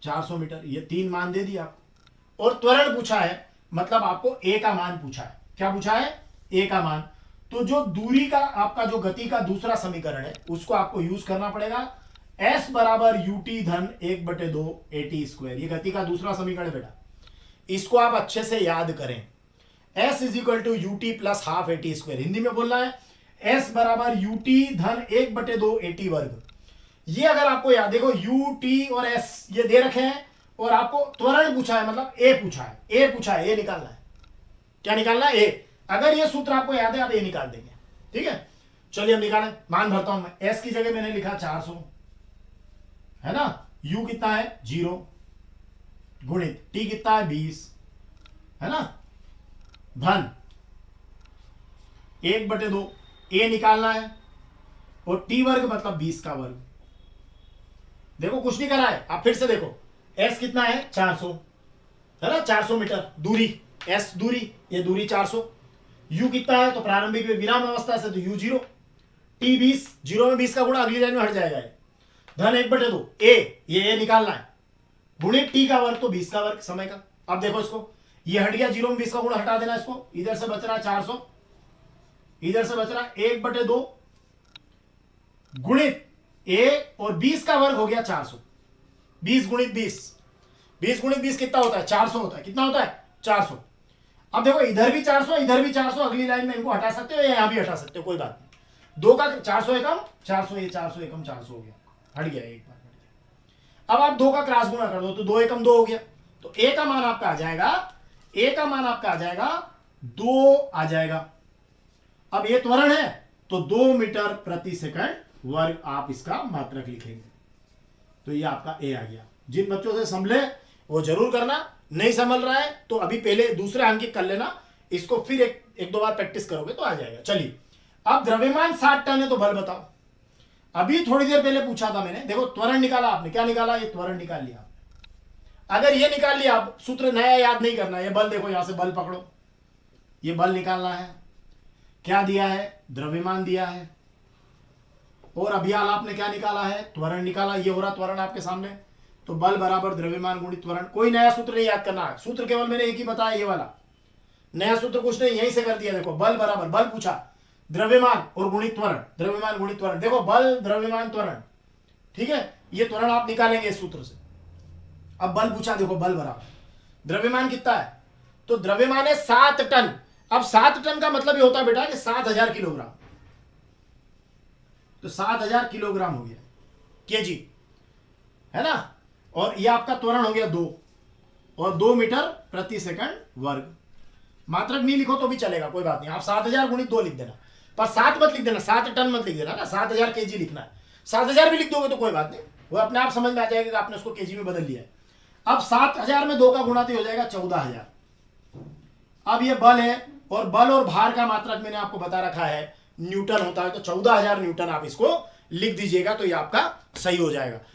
400 मीटर, ये 3 मान दे दिया आपको। और त्वरण पूछा है, मतलब आपको a का मान पूछा है। क्या पूछा है, a का मान। तो जो दूरी का आपका जो गति का दूसरा समीकरण है, उसको आपको यूज करना पड़ेगा, s बराबर ut धन 1/2 at स्क्वायर। ये गति का दूसरा समीकरण है बेटा, इसको आप अच्छे से याद करें। s is equal to ut plus half at square. Hindi में बोलना है s बराबर ut धन 1/2 at वर्ग। ये अगर आपको याद, देखो ut और s ये दे रखे हैं, और आपको त्वरण पूछा है, मतलब a पूछा है, a निकालना है। क्या निकालना है, a। अगर ये सूत्र आपको याद है, आप a निकाल देंगे, ठीक है। चलिए हम निकालें, मान भरता हूं मैं। s की जगह मैंने लिखा 400, है ना। u कितना है 0, गुणित t कितना है 20, है ना, धन 1/2, a निकालना है, और t वर्ग मतलब 20 का वर्ग। देखो कुछ नहीं करा है, आप फिर से देखो, s कितना है 400, है ना, 400 मीटर दूरी, s दूरी, ये दूरी 400। u कितना है, तो प्रारंभिक विराम अवस्था से, तो u 0, t 20, 0 में 20 का गुणा अगली लाइन में हट जाएगा, धन 1/2, ये निकालना है, गुणित t का वर्ग, तो 20 का वर्ग समय का। अब देखो इसको, ये हट गया, 0 में 20 का गुणा हटा देना इसको, इधर से बच रहा है 400, इधर से बच रहा है 1/2 गुणित a, और 20 का वर्ग हो गया 400, 20 गुणित 20, 20 गुणित 20 कितना होता है, 400 होता है। कितना होता है, 400। अब देखो इधर भी 400, इधर भी 400, अगली लाइन में इनको हटा सकते हो या यहां भी हटा सकते हो, कोई बात नहीं। 2 का 400 एकम 400, ये 400 एकम 400 हो गया, हट गया, एक बार हट गया। अब आप 2 का क्रॉस गुणा कर दो, तो 2 एकम 2 हो गया, तो a का मान आपका आ जाएगा, a का मान आपका आ जाएगा 2 आ जाएगा। अब ये त्वरण है, तो 2 मीटर प्रति सेकंड वर्ग आप इसका मात्रक लिखेंगे, तो ये आपका a आ गया। जिन बच्चों से संभले वो जरूर करना, नहीं समझ रहा है तो अभी पहले दूसरे अंकित कर लेना, इसको फिर एक दो बार प्रैक्टिस करोगे तो आ जाएगा। चलिए, अब द्रव्यमान 60 टन है, तो बल बताओ। अभी थोड़ी देर पहले पूछा था मैंने, देखो त्वरण निकाला आपने, क्या निकाला, ये त्वरण निकाल लिया आपने। अगर ये निकाल लिया, आप सूत्र नया याद नहीं करना, ये बल देखो, यहां से बल पकड़ो, ये बल निकालना है। क्या दिया है, द्रव्यमान दिया है, और अभियाल आपने क्या निकाला है, त्वरण निकाला। ये हो रहा त्वरण आपके सामने, तो बल बराबर द्रव्यमान गुणित त्वरण। कोई नया सूत्र नहीं याद करना है, सूत्र केवल मैंने एक ही बताया, ये वाला, नया सूत्र कुछ नहीं, यहीं से कर दिया। देखो बल बराबर, बल पूछा, द्रव्यमान और गुणित त्वरण, द्रव्यमान गुणित त्वरण। देखो बल द्रव्यमान त्वरण, ठीक है, ये त्वरण आप निकालेंगे इस सूत्र से। अब बल पूछा, देखो बल बराबर द्रव्यमान कितना है, तो द्रव्यमान है 7 टन। अब 7 टन का मतलब ये होता है बेटा कि 7000 किलोग्राम, तो 7000 किलोग्राम हो गया, केजी, है ना। और ये आपका त्वरण हो गया 2, और 2 मीटर प्रति सेकंड वर्ग। मात्रक नहीं लिखो तो भी चलेगा, कोई बात नहीं, आप 7000 गुणित 2 लिख देना, पर 7 मत लिख देना, 7 टन मत लिख देना ना, 7000 केजी लिखना है। 7000 भी लिख दोगे तो कोई बात नहीं, वो अपने आप समझ में आ जाएगा कि आपने उसको केजी में बदल लिया है। अब 7000 में 2 का गुणा तो हो जाएगा 14000। अब ये बल है, और बल और भार का मात्रक मैंने आपको बता रखा है न्यूटन होता है, तो 14000 न्यूटन आप इसको लिख दीजिएगा, तो ये आपका सही हो जाएगा।